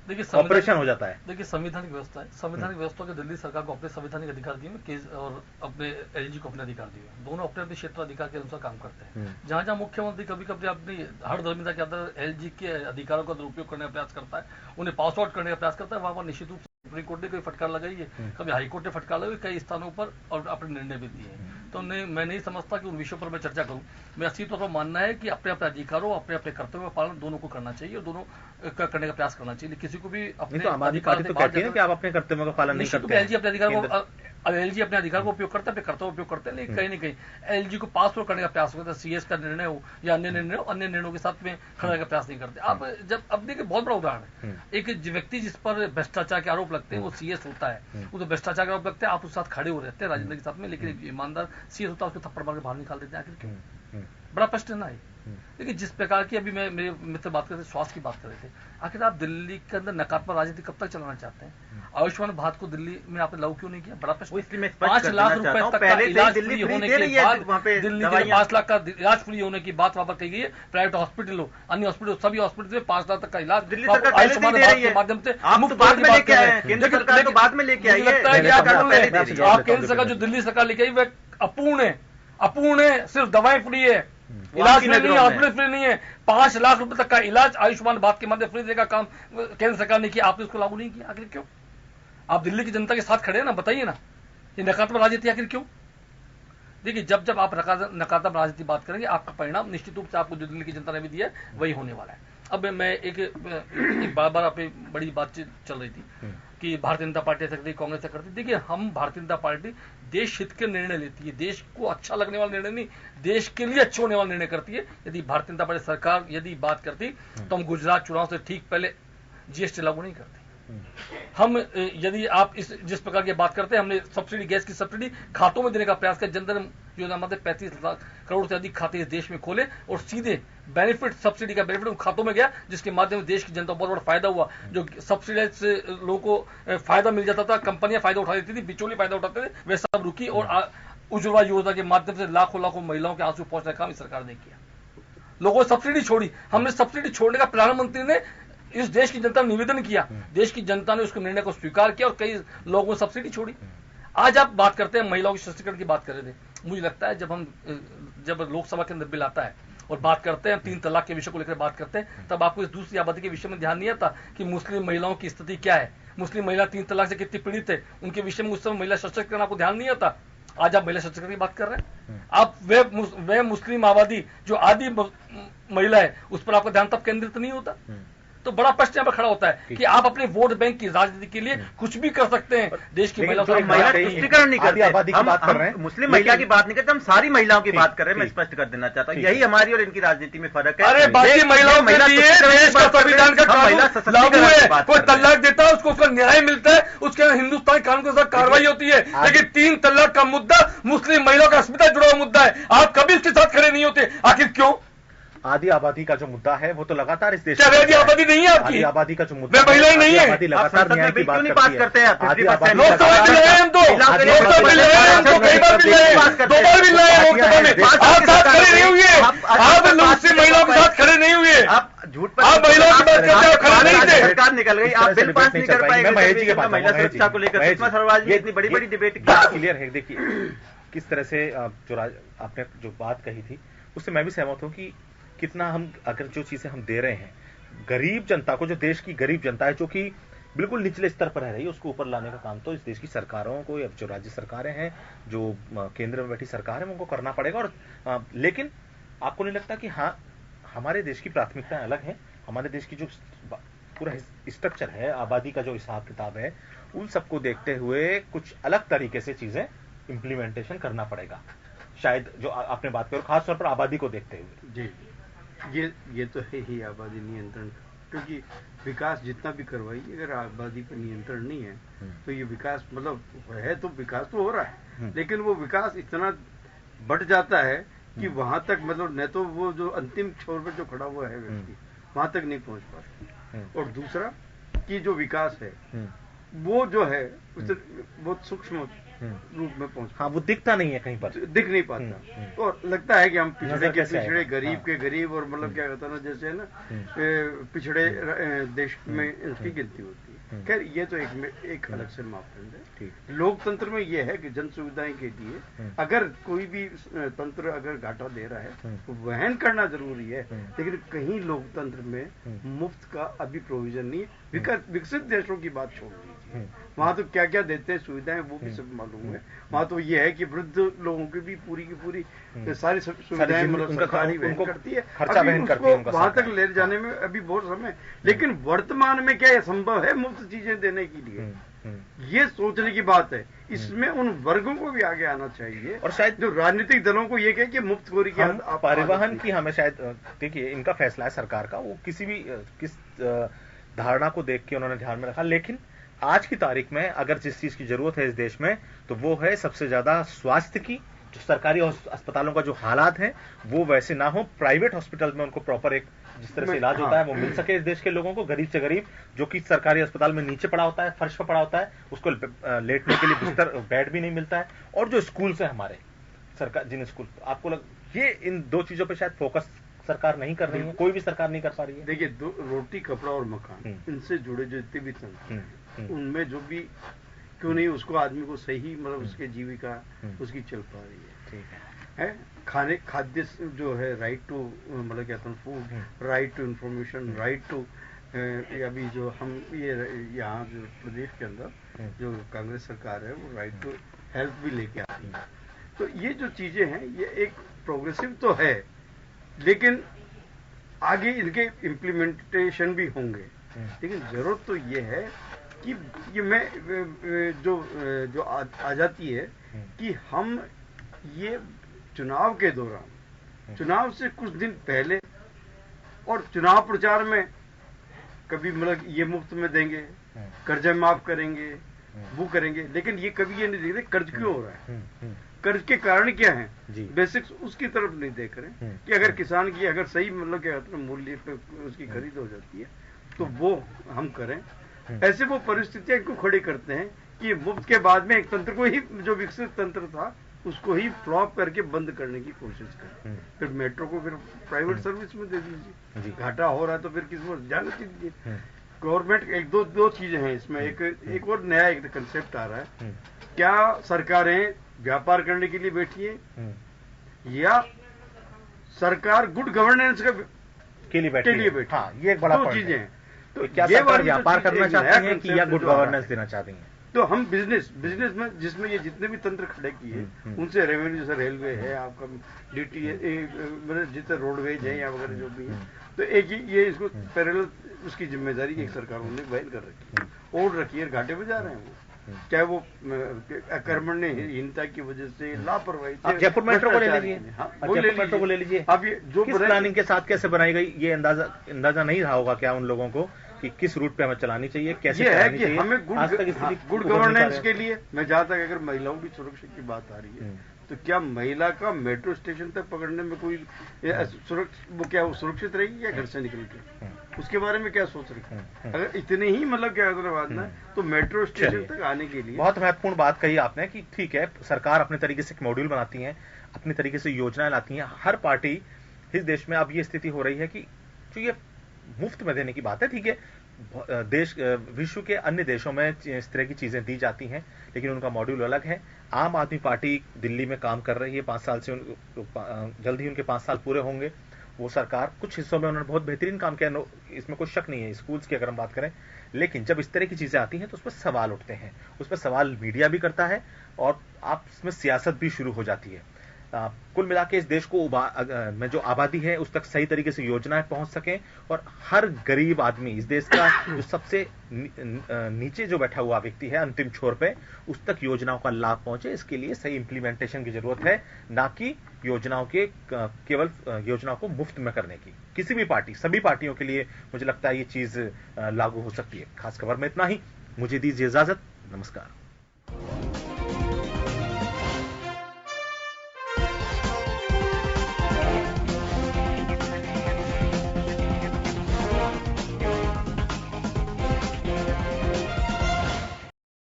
देखिए ऑपरेशन हो जाता है। देखिए संवैधानिक व्यवस्था है, संवैधानिक व्यवस्था के दिल्ली सरकार को अपने संवैधानिक अधिकार दिए हुए और अपने एलजी को अपने अधिकार दिए हुए, दोनों अपने अपने क्षेत्र अधिकार के अनुसार काम करते हैं। जहां जहां मुख्यमंत्री कभी कभी अपनी हर धर्मिता के अंदर एलजी के अधिकारों का दुरुपयोग करने का प्रयास करता है, उन्हें पास आउट करने का प्रयास करता है, वहां पर निश्चित रूप से सुप्रीम कोर्ट ने कोई फटकार लगाई है, कभी हाईकोर्ट ने फटकार लगाई, कई स्थानों पर और अपने निर्णय भी दिए हैं। तो मैं नहीं समझता कि उन विषयों पर मैं चर्चा करूं। मैं अच्छी तौर पर मानना है कि अपने अपने अधिकारों, अपने अपने कर्तव्यों का पालन दोनों को करना चाहिए और दोनों करने का प्रयास करना चाहिए। किसी को भी अपने अधिकार तो कहती है कि आप अपने कर्तव्यों का पालन नहीं करते। एलजी अपने अधिकार को एलजी अपने अधिकार को उपयोग करता है, अपने कर्तव्य उपयोग करते हैं, लेकिन कहीं न कहीं एलजी को पास करने का प्रयास करते हैं। सीएस का निर्णय हो या अन्य निर्णय हो, अन्य निर्णयों के साथ में खड़े का प्रयास नहीं करते। आप जब अब देखिए, बहुत बड़ा उदाहरण है, एक व्यक्ति जिस पर भ्रष्टाचार के आरोप लगते हैं वो सीएस होता है, वो तो भ्रष्टाचार के आरोप लगते हैं, आप उसके साथ खड़े हो रहते हैं राजेंद्र के साथ में, लेकिन ईमानदार सीएस होता है उसको थप्पड़ मार के बाहर निकाल देते हैं। आखिर क्यों? बड़ा प्रश्न है ना ये। लेकिन जिस प्रकार की अभी मेरे मित्र बात कर रहे थे, स्वास्थ्य की बात कर रहे थे, आखिर आप दिल्ली के अंदर नकारात्मक राजनीति कब तक चलाना चाहते हैं? आयुष्मान भारत को दिल्ली में आपने लागू क्यों नहीं किया? बड़ा प्रश्न। 5 लाख रुपए तक का इलाज फ्री होने के बाद दिल्ली में 5 लाख का इलाज फ्री होने की बात वहां पर कही गई है। प्राइवेट हॉस्पिटल हो, अन्य हॉस्पिटल, सभी हॉस्पिटल में 5 लाख तक का इलाज दिल्ली सरकार आयुष्मान भारत के माध्यम से मुफ्त बाद में लेके आए हैं। केंद्र सरकार तो बाद में लेके आई है। लगता है कि आप केंद्र सरकार जो दिल्ली सरकार लेके आई वह अपूर्ण है, सिर्फ दवाएं फ्री है, इलाज फ्री नहीं है, हॉस्पिटल फ्री नहीं है। 5 लाख रुपए तक का इलाज आयुष्मान भारत के माध्यम फ्री देने का काम केंद्र सरकार ने किया, आपने उसको लागू नहीं किया। आखिर क्यों? आप दिल्ली की जनता के साथ खड़े हैं ना, बताइए ना, ये नकारात्मक राजनीति आखिर क्यों? देखिए, जब आप नकारात्मक राजनीति बात करेंगे, आपका परिणाम निश्चित रूप से आपको जो दिल्ली की जनता ने भी दिया है वही होने वाला है। अब मैं एक बार आपकी बड़ी बातचीत चल रही थी कि भारतीय जनता पार्टी ऐसा करती, कांग्रेस ऐसा करती। देखिए, हम भारतीय जनता पार्टी देश हित के निर्णय लेती है, देश को अच्छा लगने वाला निर्णय नहीं, देश के लिए अच्छे होने वाला निर्णय करती है। यदि भारतीय जनता पार्टी सरकार यदि बात करती तो हम गुजरात चुनाव से ठीक पहले जीएसटी लागू नहीं करते। हम यदि आप जिस प्रकार की बात करते हैं, हमने सब्सिडी, गैस की सब्सिडी खातों में देने का प्रयास किया। जनधन योजना मतलब 35 लाख करोड़ से अधिक खाते इस देश में खोले और सीधे बेनिफिट, सब्सिडी का बेनिफिट उन खातों में गया, जिसके माध्यम से देश की जनता को बहुत बड़ा फायदा हुआ। जो सब्सिडाइज से लोगों को फायदा मिल जाता था, कंपनियां फायदा उठा देती थी, बिचौली फायदा उठाते थे, वे सब रुकी और उज्ज्वला योजना के माध्यम से लाखों लाखों महिलाओं के आंसू पहुंचने का काम इस सरकार ने किया। लोगों ने सब्सिडी छोड़ी, हमने सब्सिडी छोड़ने का प्रधानमंत्री ने इस देश की जनता ने निवेदन किया, देश की जनता ने उसके निर्णय को स्वीकार किया और कई लोगों ने सब्सिडी छोड़ी। आज आप बात करते हैं महिलाओं के सशक्तिकरण की बात कर रहे थे, मुझे लगता है जब लोकसभा के अंदर बिल आता है और बात करते हैं 3 तलाक के विषय को लेकर बात करते हैं, तब आपको इस दूसरी आबादी के विषय में ध्यान नहीं आता कि मुस्लिम महिलाओं की स्थिति क्या है, मुस्लिम महिला 3 तलाक से कितनी पीड़ित है, उनके विषय में उस समय महिला सशक्तिकरण आपको ध्यान नहीं आता। आज आप महिला सशक्तिकरण की बात कर रहे हैं, आप वे मुस्लिम आबादी जो आदि महिला है उस पर आपका ध्यान तब केंद्रित नहीं होता। तो बड़ा प्रश्न यहाँ पर खड़ा होता है कि आप अपने वोट बैंक की राजनीति के लिए कुछ भी कर सकते हैं, देश की महिला तुष्टिकरण नहीं करते, आबादी की बात कर रहे हैं, मुस्लिम महिला की बात नहीं करते, हम सारी महिलाओं की बात कर रहे हैं। मैं स्पष्ट कर देना चाहता हूँ, यही हमारी और इनकी राजनीति में फर्क है। अरे बाकी महिलाओं के लिए देश का संविधान का कानून लागू है, कोई तलाक देता है उसको उसका न्याय मिलता है, उसके हिंदुस्तान कानून के साथ कार्रवाई होती है। लेकिन 3 तलाक का मुद्दा मुस्लिम महिलाओं का अस्मिता जुड़ा हुआ मुद्दा है, आप कभी उसके साथ खड़े नहीं होते। आखिर क्यों? आधी आबादी का जो मुद्दा है वो तो लगातार इस देश में आधी आबादी नहीं है आपकी, आधी आबादी का जो मुद्दा है महिलाएं नहीं है, आबादी लगातार न्याय की बात करते हैं। लोकसभा बिल है, हम तो लोकसभा बिल है, हमको कई बार बिल है, 2 बार बिल है लोकसभा में, आप साथ खड़े नहीं हुए, आप मुस्लिम महिलाओं के साथ खड़े नहीं हुए, आप झूठ पर आप महिलाओं की बात करते हो, खड़े नहीं थे। सरकार निकल गई, आप बिल पास नहीं कर पाएंगे महिला सुरक्षा को लेकर। सुषमा स्वराज ये इतनी बड़ी बड़ी डिबेट क्लियर है। देखिए किस तरह से जो आपने जो बात कही थी उससे मैं भी सहमत हूं कि कितना हम अगर जो चीजें हम दे रहे हैं गरीब जनता को, जो देश की गरीब जनता है जो कि बिल्कुल निचले स्तर पर रह रही है, उसको ऊपर लाने का काम तो इस देश की सरकारों को, या जो राज्य सरकारें हैं, जो केंद्र में बैठी सरकार है, उनको करना पड़ेगा। और लेकिन आपको नहीं लगता कि हाँ हमारे देश की प्राथमिकताएं अलग हैं, हमारे देश की जो पूरा स्ट्रक्चर है, आबादी का जो हिसाब किताब है, उन सबको देखते हुए कुछ अलग तरीके से चीजें इंप्लीमेंटेशन करना पड़ेगा शायद, जो आपने बात करो खास तौर पर आबादी को देखते हुए। जी, ये तो है ही आबादी नियंत्रण, क्योंकि विकास जितना भी करवाइए अगर आबादी पर नियंत्रण नहीं है तो ये विकास मतलब है, तो विकास तो हो रहा है लेकिन वो विकास इतना बढ़ जाता है कि वहां तक मतलब न तो वो जो अंतिम छोर पर जो खड़ा हुआ है व्यक्ति वहां तक नहीं पहुंच पाता, और दूसरा कि जो विकास है वो जो है बहुत सूक्ष्म रूप में पहुंच, हाँ वो दिखता नहीं है, कहीं पर दिख नहीं पाता। तो लगता है कि हम पिछड़े के पिछड़े, गरीब के गरीब, और मतलब क्या कहता है ना, जैसे है ना पिछड़े देश में उसकी गिनती होती है। खैर ये तो एक अलग से मापदंड है। लोकतंत्र में ये है कि जन सुविधाएं के लिए अगर कोई भी तंत्र अगर घाटा दे रहा है तो वहन करना जरूरी है, लेकिन कहीं लोकतंत्र में मुफ्त का अभी प्रोविजन नहीं है। विकसित देशों की बात छोड़ दीजिए, वहां तो क्या क्या देते हैं सुविधाएं वो भी सब मालूम है। वहां तो ये है कि वृद्ध लोगों की भी पूरी की पूरी सारी सुविधाएं मतलब सरकारी वहन करती है, वहां तक ले जाने में अभी बहुत समय। लेकिन वर्तमान में क्या संभव है मुफ्त चीजें देने के लिए, ये सोचने की बात है। इसमें उन वर्गों को भी आगे आना चाहिए, और शायद जो राजनीतिक दलों को ये कहे कि मुफ्तखोरी की परिवहन की हमें शायद देखिए इनका फैसला है सरकार का, वो किसी भी किस धारणा को देख के उन्होंने ध्यान में रखा। लेकिन आज की तारीख में अगर जिस चीज की जरूरत है इस देश में तो वो है सबसे ज्यादा स्वास्थ्य की। जो सरकारी अस्पतालों का जो हालात है वो वैसे ना हो, प्राइवेट हॉस्पिटल में उनको प्रॉपर एक जिस तरह से इलाज होता है वो मिल सके इस देश के लोगों को। गरीब से गरीब जो कि सरकारी अस्पताल में नीचे पड़ा होता है, फर्श पर पड़ा होता है, उसको लेटने के लिए बिस्तर बेड भी नहीं मिलता है। और जो स्कूल है हमारे सरकार, जिन स्कूल आपको ये इन 2 चीजों पर शायद फोकस सरकार नहीं कर रही है, कोई भी सरकार नहीं कर पा रही है। देखिए रोटी कपड़ा और मकान इनसे जुड़े जो जितने भी तंत्र हैं उनमें जो भी क्यों नहीं उसको आदमी को सही मतलब उसके जीविका उसकी चल पा रही है, है खाद्य जो है राइट टू मतलब कहता हूँ food, right to information, right to अभी जो हम ये यहाँ जो प्रदेश के अंदर जो कांग्रेस सरकार है वो राइट टू हेल्प भी लेके आती हैं। तो ये जो चीजें हैं ये एक प्रोग्रेसिव तो है, लेकिन आगे इनके इम्प्लीमेंटेशन भी होंगे। लेकिन जरूरत तो ये है कि ये मैं जो आ जाती है कि हम ये चुनाव के दौरान, चुनाव से कुछ दिन पहले और चुनाव प्रचार में कभी मतलब ये मुफ्त में देंगे, कर्जा माफ करेंगे, वो करेंगे, लेकिन ये कभी ये नहीं देख रहे कर्ज क्यों हो रहा है, कर्ज के कारण क्या है, बेसिक्स उसकी तरफ नहीं देख रहे कि अगर किसान की अगर सही मतलब क्या कहते हैं मूल्य पे उसकी खरीद हो जाती है तो वो हम करें। ऐसे वो परिस्थितियां इनको खड़ी करते हैं कि मुफ्त के बाद में एक तंत्र को ही, जो विकसित तंत्र था उसको ही फ्लॉप करके बंद करने की कोशिश करें। फिर मेट्रो को फिर प्राइवेट सर्विस में दे दीजिए, घाटा हो रहा है तो फिर किसी को जाने दीजिए। गवर्नमेंट एक दो चीजें हैं इसमें, एक और नया एक कंसेप्ट आ रहा है, क्या सरकारें व्यापार करने के लिए बैठी है या सरकार गुड गवर्नेंस के लिए बैठी। हाँ, ये एक बड़ा दो चीजें हैं। तो क्या सरकार व्यापार करना चाहती है कि या गुड गवर्नेंस देना चाहती है? तो हम बिजनेस में जिसमें ये जितने भी तंत्र खड़े किए उनसे रेवेन्यू, जैसे रेलवे है आपका, डीटी मतलब जितने रोडवेज है या वगैरह जो भी है, तो एक ये इसको पैरेलल उसकी जिम्मेदारी एक सरकारों ने वहन कर रखी है, ओढ़ रखी है, घाटे में जा रहे हैं वो, चाहे वो अकर्मण्यहीनता की वजह से, लापरवाही से। आप जयपुर मेट्रो को ले लीजिए, जयपुर मेट्रो को ले लीजिए, अब ये जो प्लानिंग के साथ कैसे बनाई गई ये अंदाजा नहीं रहा होगा क्या उन लोगों को कि किस रूट पे हमें चलानी चाहिए, कैसे चलानी चाहिए। हमें गुड गवर्नेंस के लिए, मैं जहां तक अगर महिलाओं की सुरक्षा की बात आ रही है तो क्या महिला का मेट्रो स्टेशन तक पकड़ने में कोई सुरक्षित रहेगी या घर से निकल के, उसके बारे में क्या सोच रही है? अगर इतने ही मतलब क्या बात ना, तो मेट्रो स्टेशन तक आने के लिए बहुत महत्वपूर्ण बात कही आपने कि ठीक है, सरकार अपने तरीके से मॉड्यूल बनाती है, अपने तरीके से योजनाएं लाती हैं, हर पार्टी इस देश में अब ये स्थिति हो रही है कि जो ये मुफ्त में देने की बात है, ठीक है, विश्व के अन्य देशों में इस तरह की चीजें दी जाती हैं, लेकिन उनका मॉड्यूल अलग है। आम आदमी पार्टी दिल्ली में काम कर रही है 5 साल से, जल्द ही उनके 5 साल पूरे होंगे। वो सरकार कुछ हिस्सों में उन्होंने बहुत बेहतरीन काम किया, इसमें कोई शक नहीं है, स्कूल्स की अगर हम बात करें, लेकिन जब इस तरह की चीजें आती हैं तो उस पर सवाल उठते हैं, उस पर सवाल मीडिया भी करता है और आपस में सियासत भी शुरू हो जाती है। कुल मिला के इस देश को में जो आबादी है उस तक सही तरीके से योजनाएं पहुंच सकें और हर गरीब आदमी, इस देश का जो सबसे नीचे जो बैठा हुआ व्यक्ति है अंतिम छोर पे, उस तक योजनाओं का लाभ पहुंचे, इसके लिए सही इंप्लीमेंटेशन की जरूरत है, ना कि योजनाओं के केवल योजनाओं को मुफ्त में करने की। किसी भी पार्टी, सभी पार्टियों के लिए मुझे लगता है ये चीज लागू हो सकती है। खास खबर में इतना ही, मुझे दीजिए इजाजत, नमस्कार।